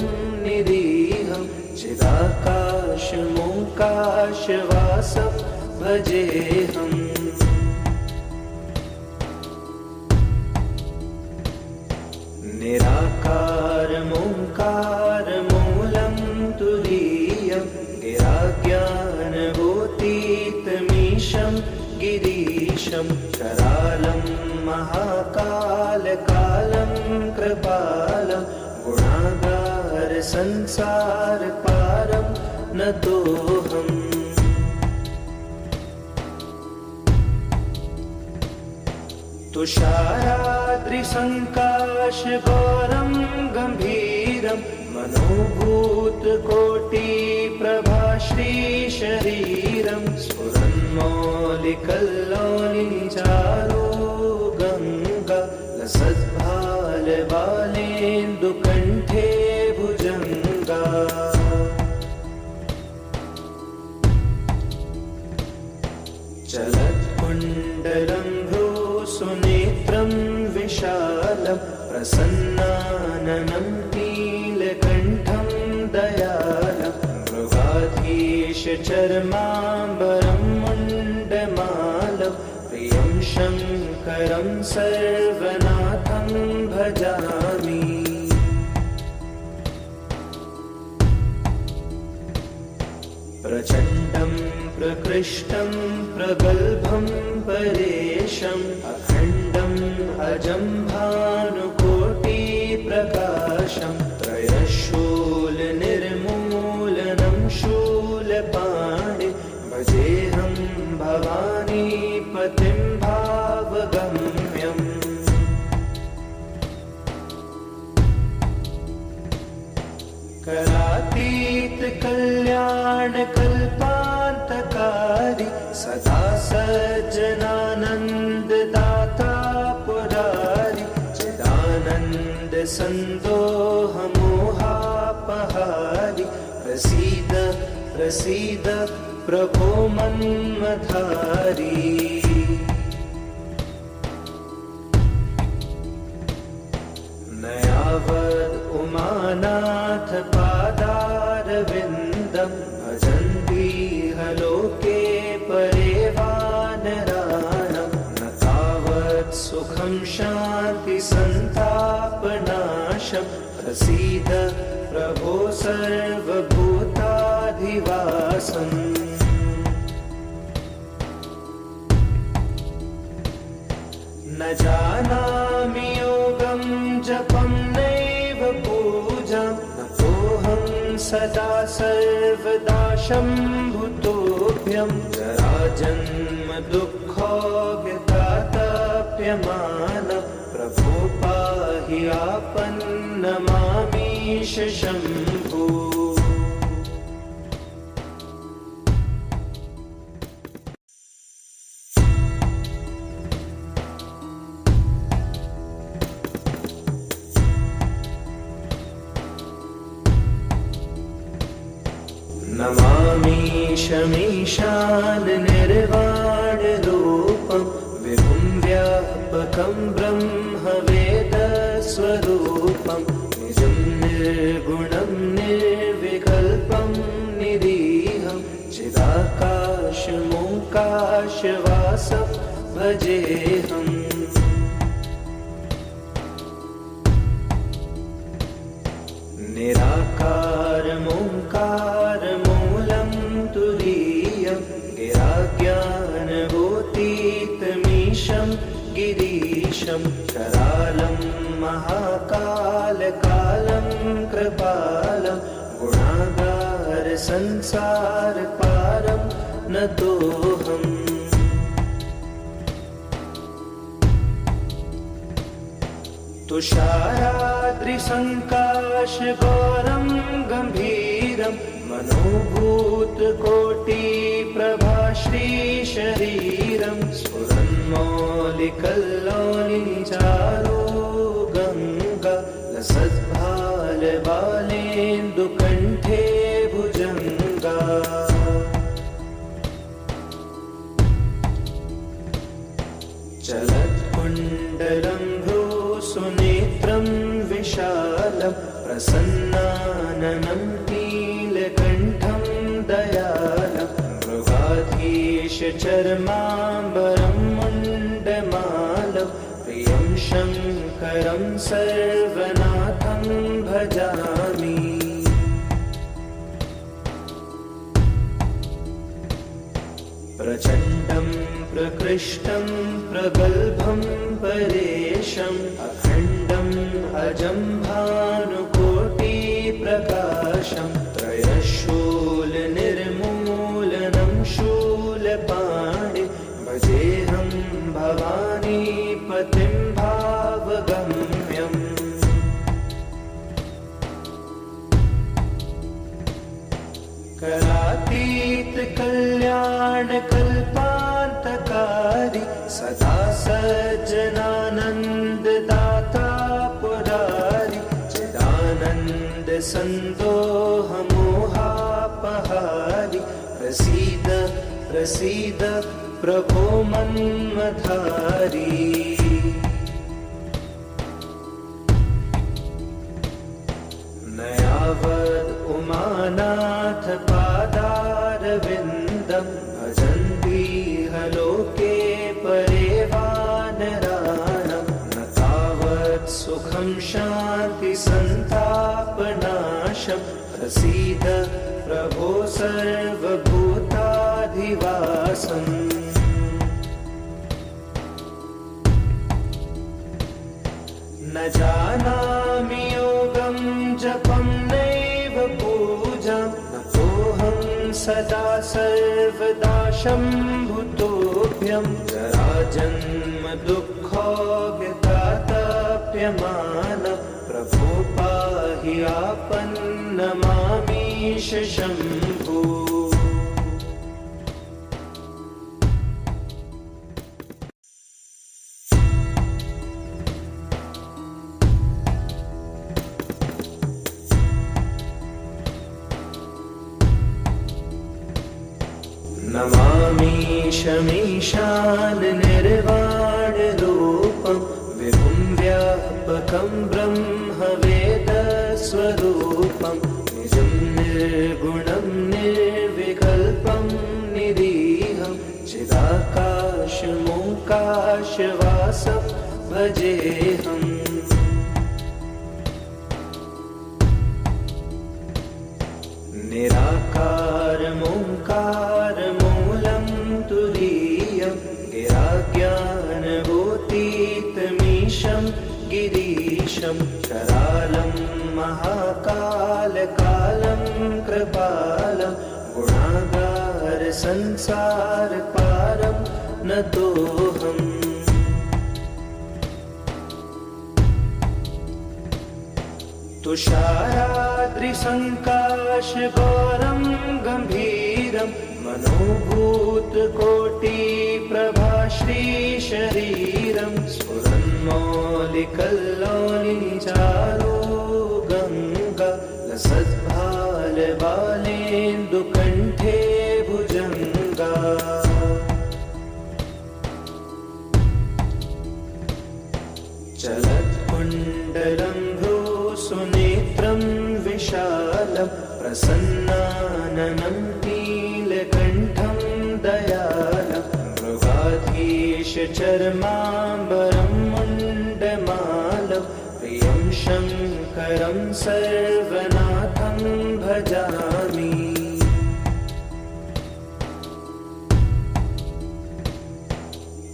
निरीहं चिदाकाशमोकाशवासं भजेऽहम्। निराकारमोङ्कारमूलं तुरीयं गिराज्ञानभूतितमीशं गिरीशं करालं महाकालकालं कृपालं गुणागार संसारपारं नतोऽहम्। तुषाराद्रिसङ्काशगौरं गम्भीरं मनोभूतकोटिप्रभाश्रीशरीरं स्फुरन्मौलिकल्लोलिचारो गङ्गा लसद्भालबालेन्दुकण्ठे भुजङ्गा। चलत्कुण्डलं सुनेत्रं विशालं प्रसन्नाननं नीलकण्ठं दयालं मृगाधीशचर्माम्बरं मुण्डमालं प्रियं शङ्करं सर्वनाथं भजामि। प्रचण्डं प्रकृष्टं प्रगल्भं परेशम् अखण्डम् अजं भानुकोटिप्रकाशं त्रयशूलनिर्मूलनं शूलपाणि भजेऽहं भवानीपतिं भावगम्यम्। करातीत कल्याणकल्पान्तकारी सदा सज्जनानन्ददाता पुरारी चिदानन्द सन्दोहमोहापहारी प्रसीद प्रसीद प्रभो मन्मथारी। नयावद् उमानाथ पादारविन्दं भजन्तीह लोके परे वानराणां न तावत् सुखं शान्ति सन्तापनाशं प्रसीद प्रभो सर्वभूताधिवासम्। न जानामि योगं जपं नैव पूजां नतोऽहं सदा सर्वदा शम्भुतोऽभ्यं जराजन्म दुःखोऽव्यतातप्यमानं प्रभो पाहि आपन्नमामीश शम्भो। नमामीशमीशान निर्वाणरूपं विभुं व्यापकं ब्रह्मवेदस्वरूपं निजं निर्गुणं निर्विकल्पं निरीहं चिदाकाशमोङ्काशवासं भजेऽहम्। निराकारमोङ्कारमूलं तुरीयं गिराज्ञानभूतितमीशं गिरीशं करालं महाकालकालं कृपालं गुणागार संसारपारं नतोऽहम्। तुषाराद्रिसङ्काशगौरं गम्भीरं मनोभूतकोटिप्रभाश्रीशरीरं स्फुरन्मौलिकल्लोलिचारो गङ्गा लसद्भालबालेन्दुकण्ठे भुजङ्गा। चलत्कुण्डलं सुनेत्रं विशालं प्रसन्नाननं नीलकण्ठं दयालं मृगाधीश चर्माम्बरं मुण्डमालं प्रियं शङ्करं सर्वनाथं भजामि। प्रचण्डं प्रकृष्टं प्रगल्भं परेशम् अखण्डम् अजं भानुकोटिप्रकाशं त्रयशूलनिर्मूलनं शूलपाणि भजेऽहं भवानीपतिं भावगम्यम्। करातीत कल्याणकल्पान्तकारी सदा सज्जनानन्ददाता पुरारी चिदानन्द सन्दोहमोहापहारी प्रसीद प्रसीद प्रभो मन्मथारी। नयावद् उमानाथ पादारविन्दं भजन्तीह लोके परे वानराणां न तावत् सुखं शान्ति सन्तापनाशं प्रसीद प्रभो सर्वभूताधिवासम्। न जानामि योगं जपं नैव पूजां नतोऽहं सदा सर्वदा शम्भुतोऽभ्यं जराजन्म दुःखोऽव्यतातप्यमान प्रभो पाहि आपन्नमामीश शम्भो। नमामीशमीशान निर्वाणरूपं विभुं व्यापकं ब्रह्मवेदस्वरूपं निजं निर्गुणं निर्विकल्पं निरीहं चिदाकाशमोकाशवासं भजेऽहम्। निराकारमोङ्कारमूलं तुरीयं गिराज्ञानभूतीतमीशं गिरीशं करालं महाकालकालं कृपालं गुणागारसंसारपारं नतोऽहम्। तुषाराद्रिसङ्काशघोरं गम्भीरं मनोभूतकोटिप्रभाश्रीशरीरं स्फुरन्मौलिकल्लोलिनिचारो गङ्गा लसद्भालबालेन्दुकण्ठे भुजङ्गा। चलत्कुण्डलं सुनेत्रं विशालं प्रसन्नाननं नीलकण्ठं दयालं मृगाधीशचर्माम्बरं मुण्डमालं प्रियं शङ्करं सर्वनाथं भजामि।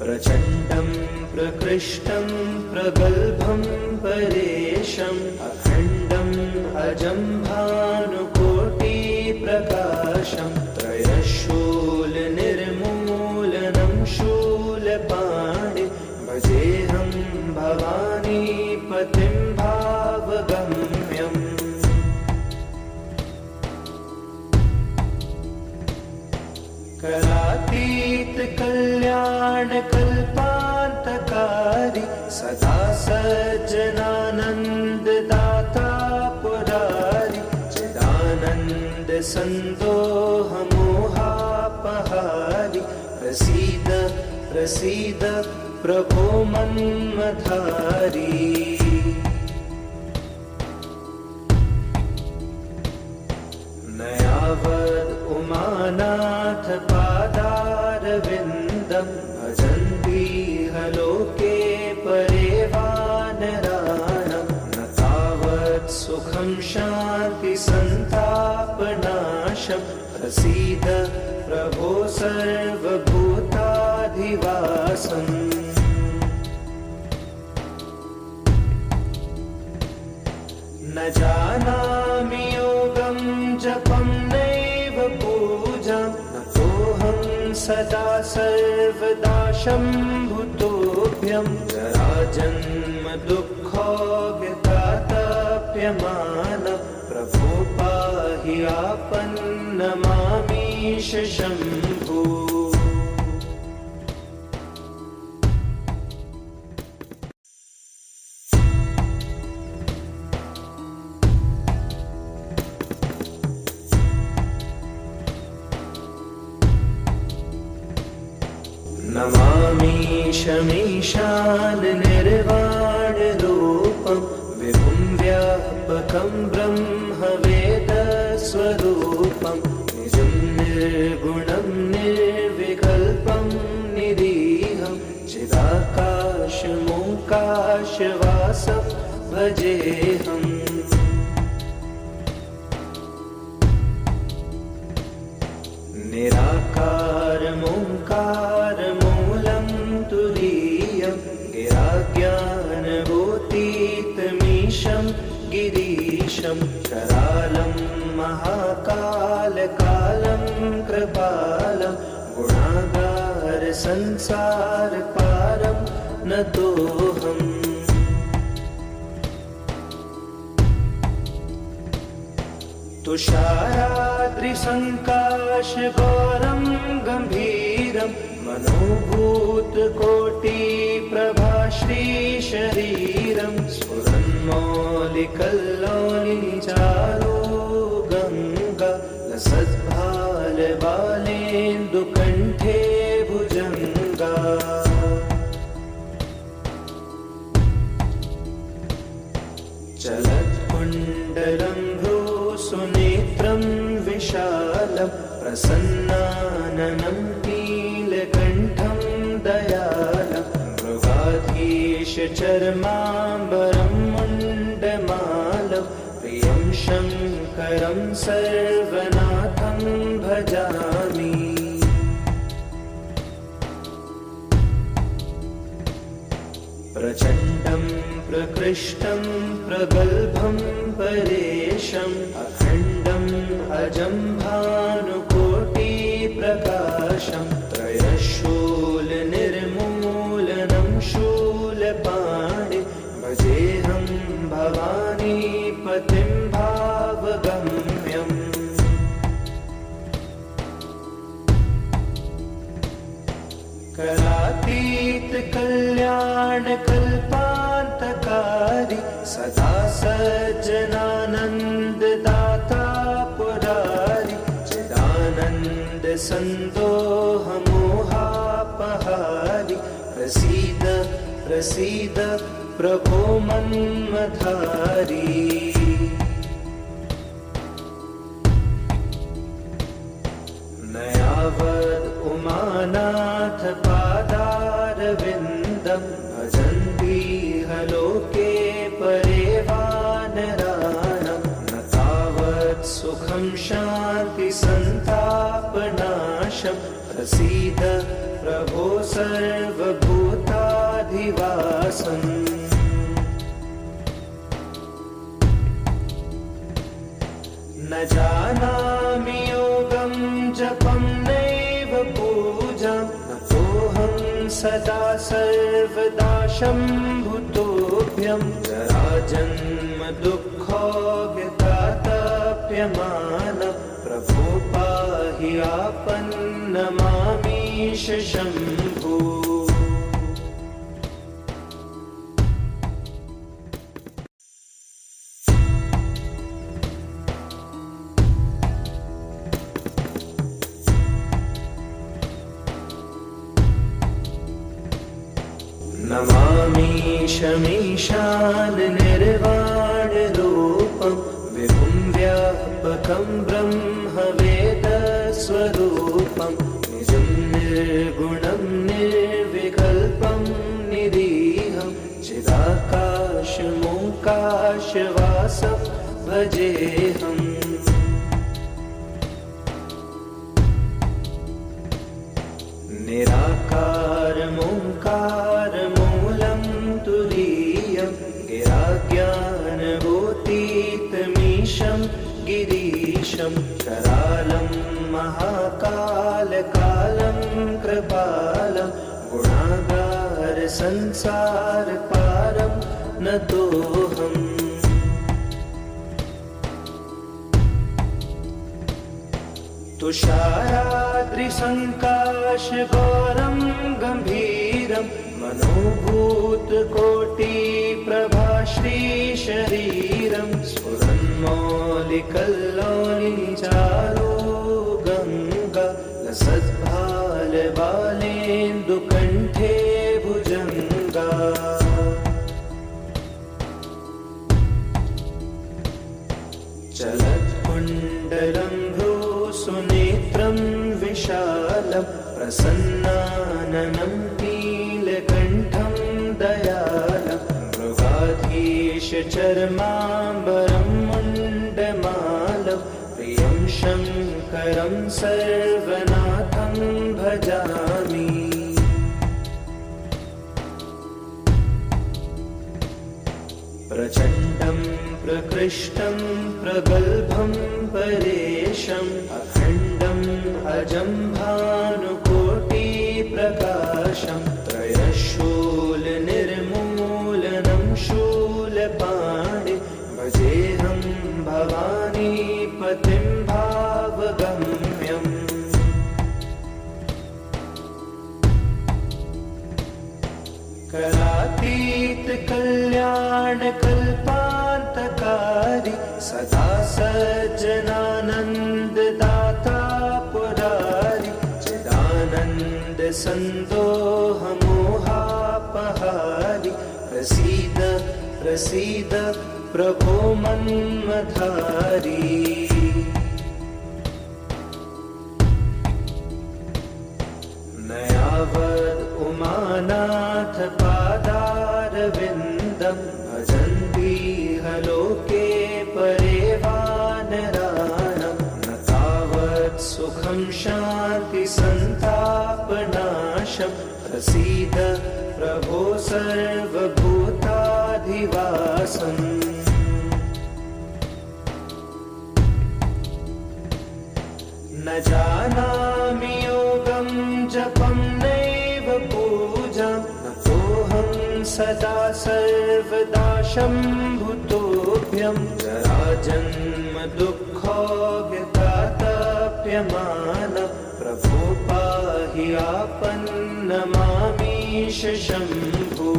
प्रचण्डं प्रकृष्टं प्रगल्भं परेशम् अखण्डम् अजं भानुकोटिप्रकाशं त्रयशूलनिर्मूलनं शूलपाणि भजेऽहं भवानीपतिं भावगम्यम्। करातीत कल्याणकल्पान्तकारी सदा सज्जनानन्ददाता पुरारी चिदानन्द सन्दोहमोहापहारी प्रसीद प्रसीद प्रभो मन्मथारी। नयावद् उमानाथ पादार पादारविन्दं भजन्तीह लोके परेवानराणं न तावत् सुखं शान्ति सन्तापनाशं प्रसीद प्रभो सर्वभूताधिवासम् न जानामि योगं जपं नैव पूजां न तोऽहं सदा सर्वदा शम्भुतोऽभ्यं जराजन्म दुःखोऽव्यतातप्यमान प्रभो पाहि आपन्नमामीश शम्भो नमामीशमीशान निर्वाणरूपं विभुं व्यापकं ब्रह्मवेदस्वरूपं निजं निर्गुणं निर्विकल्पं निरीहं चिदाकाशमोकाशवासं भजेऽहम् निराकारमोङ्कारमूलं तुरीयं गिराज्ञानभूतीतमीशं गिरीशं करालं महाकालकालं कृपालं गुणागारसंसारपारं नतोऽहम् तुषाराद्रिसङ्काशगौरं गम्भीरं मनोभूतकोटिप्रभाश्रीशरीरं स्फुरन्मौलिकल्लोलिचारो गङ्गा लसद्भालबालेन्दुकण्ठे भुजङ्गा चलत्कुण्डलं सुनेत्रं विशालं प्रसन्नाननं नीलकण्ठं दयालं मृगाधीशचर्माम्बरं मुण्डमालं प्रियं शङ्करं सर्वनाथं भजामि प्रचण्डं प्रकृष्टं प्रगल्भं परेशम् अखण्डम् अजं भानुकोटिप्रकाशं त्रयशूलनिर्मूलनं शूलपाणि भजेऽहं भवानीपतिं भावगम्यम् करातीतकल्याणकल्पान्तकारी सदा सज्जनानन्ददाता पुरारि चिदानन्दसन्दोहमोहापहारि प्रसीद प्रसीद प्रभो मन्मथारी न यावद् उमानाथ पादारविन्दं भजन्तीह लोके परेवानराणं न तावत् सुखं शान्ति सन्तापनाशं प्रसीद प्रभो सर्वभूताधिवासम् न जानामि योगं जपं नैव पूजां न तोऽहं सदा सर्वदा शम्भुतोऽभ्यं जराजन्म दुःखोऽव्यतातप्यमान प्रभो पाहि आपन्नमामीश शम्भो नमामीशमीशान निर्वाणरूपं विभुं व्यापकं ब्रह्मवेदस्वरूपं निजं निर्गुणं निर्विकल्पं निरीहं चिदाकाशमोकाशवासं भजेऽहम्। निराकारमोङ्कारमूलं तुरीयं गिराज्ञानगोतीतमीशं गिरीशं करालं महाकालकालं कृपालं गुणागारसंसारपारं नतोऽहम्। तुषाराद्रिसङ्काशगौरं गम्भीरं मनोभूतकोटिप्रभाश्रीशरीरं स्फुरन्मौलिकल्लोलिचारो गङ्गा लसद्भालबालेन्दुकण्ठे भुजङ्गा। चलत्कुण्डलं सुनेत्रं विशालं प्रसन्नाननं नीलकण्ठं दयालं मृगाधीशचर्माम्बरं मुण्डमालं प्रियं शङ्करं सर्वनाथं भजामि। प्रचण्डं प्रकृष्टं प्रगल्भं परेशम् अखण्डम् अजं भानुकोटिप्रकाशं त्रयशूलनिर्मूलनं शूलपाणि भजेऽहं भवानीपतिं भावगम्यम्। करातीतकल्याणकल्पान्तकारी सदा सज्जनानन्ददाता पुरारि चिदानन्दसन्दोहमोहापहारि प्रसीद प्रसीद प्रभो मन्मथारी। न यावद् उमानाथ पादारविन्दं भजन्तीह लोके परे वानराणां न तावत् सुखं शान्तिसन्तापनाशं प्रसीद प्रभो सर्वभूताधिवासम्। न जानामि योगं जपं नैव पूजां नतोऽहं सदा सर्वदा शम्भुतोऽभ्यं जराजन्म दुःखोऽव्यतातप्यमानं प्रभो पाहि आपन्नमामीश शम्भो।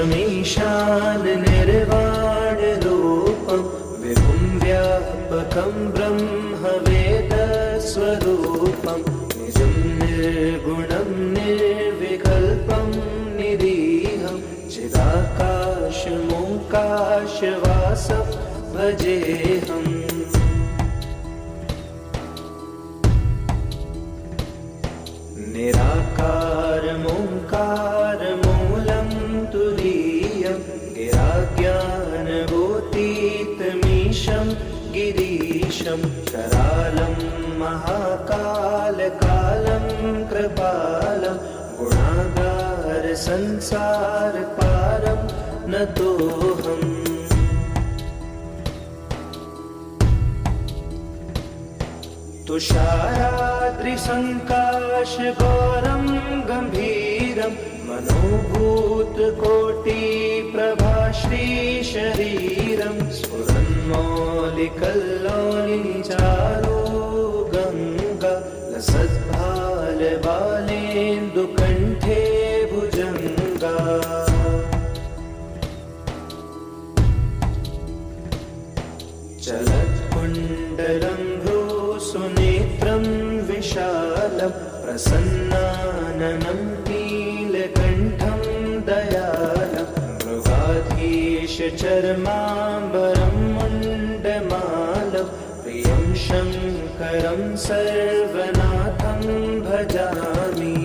नमामीशमीशान निर्वाणरूपं विभुं व्यापकं ब्रह्मवेदस्वरूपं निजं निर्गुणं निर्विकल्पं निरीहं चिदाकाशमोकाशवासं भजेऽहम्। निराकारमोङ्कारमूलं तुरीयं गिराज्ञानगोतीतमीशं गिरीशं करालं महाकालकालं कृपालं गुणागारसंसारपारं नतोऽहम्। तुषाराद्रिसङ्काशगौरं गम्भीरं मनोभूतकोटिप्रभाश्रीशरीरं स्फुरन्मौलिकल्लोलिचारो गङ्गा लसद्भालबालेन्दुकण्ठे भुजङ्गा। चलत्कुण्डलं सुनेत्रं दयालं प्रसन्नाननं नीलकण्ठं दयालं मृगाधीशचर्माम्बरं मुण्डमालं प्रियं शङ्करं सर्वनाथं भजामि।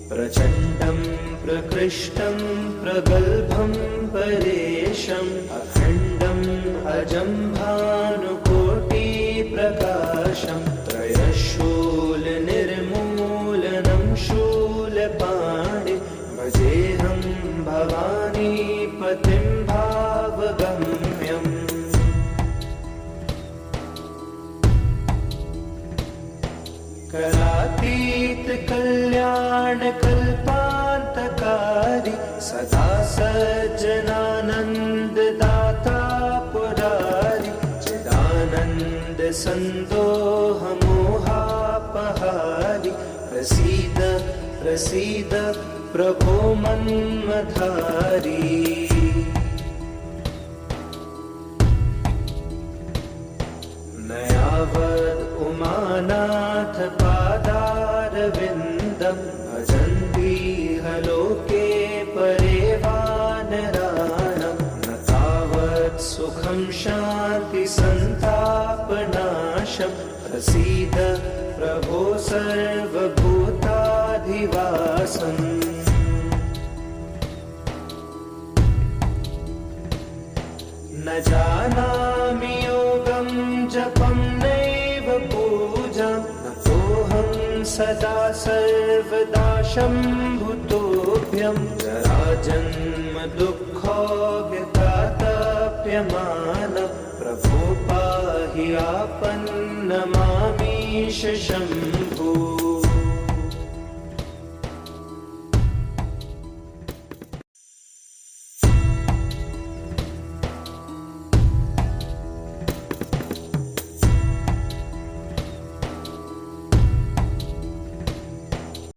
प्रचण्डं प्रकृष्टं प्रगल्भं परेशम् अखण्डम् अजं भानुकोटिप्रकाशं त्रयशूलनिर्मूलनं शूलपाणि भजेऽहं भवानीपतिं भावगम्यम्। करातीत कल्याणकल्पान्तकारी सदा सज्जनानन्ददाता पुरारी चिदानन्द सन्दोहमोहापहारी प्रसीद प्रसीद प्रभो मन्मथारी। नयावद् उमानाथ पादारविन्दं भजन्तीह लोके परे वानराणां न तावत् सुखं शान्ति सन्तापनाशं प्रसीद प्रभो सर्वभूताधिवासम्। न जानामि योगं जपं नैव पूजां नतोऽहं सदा सर्वदा शम्भुतोऽभ्यं जराजन्म दुःखोऽव्यतातप्यमानं प्रभो पाहि आपन्नमामीश शम्भो।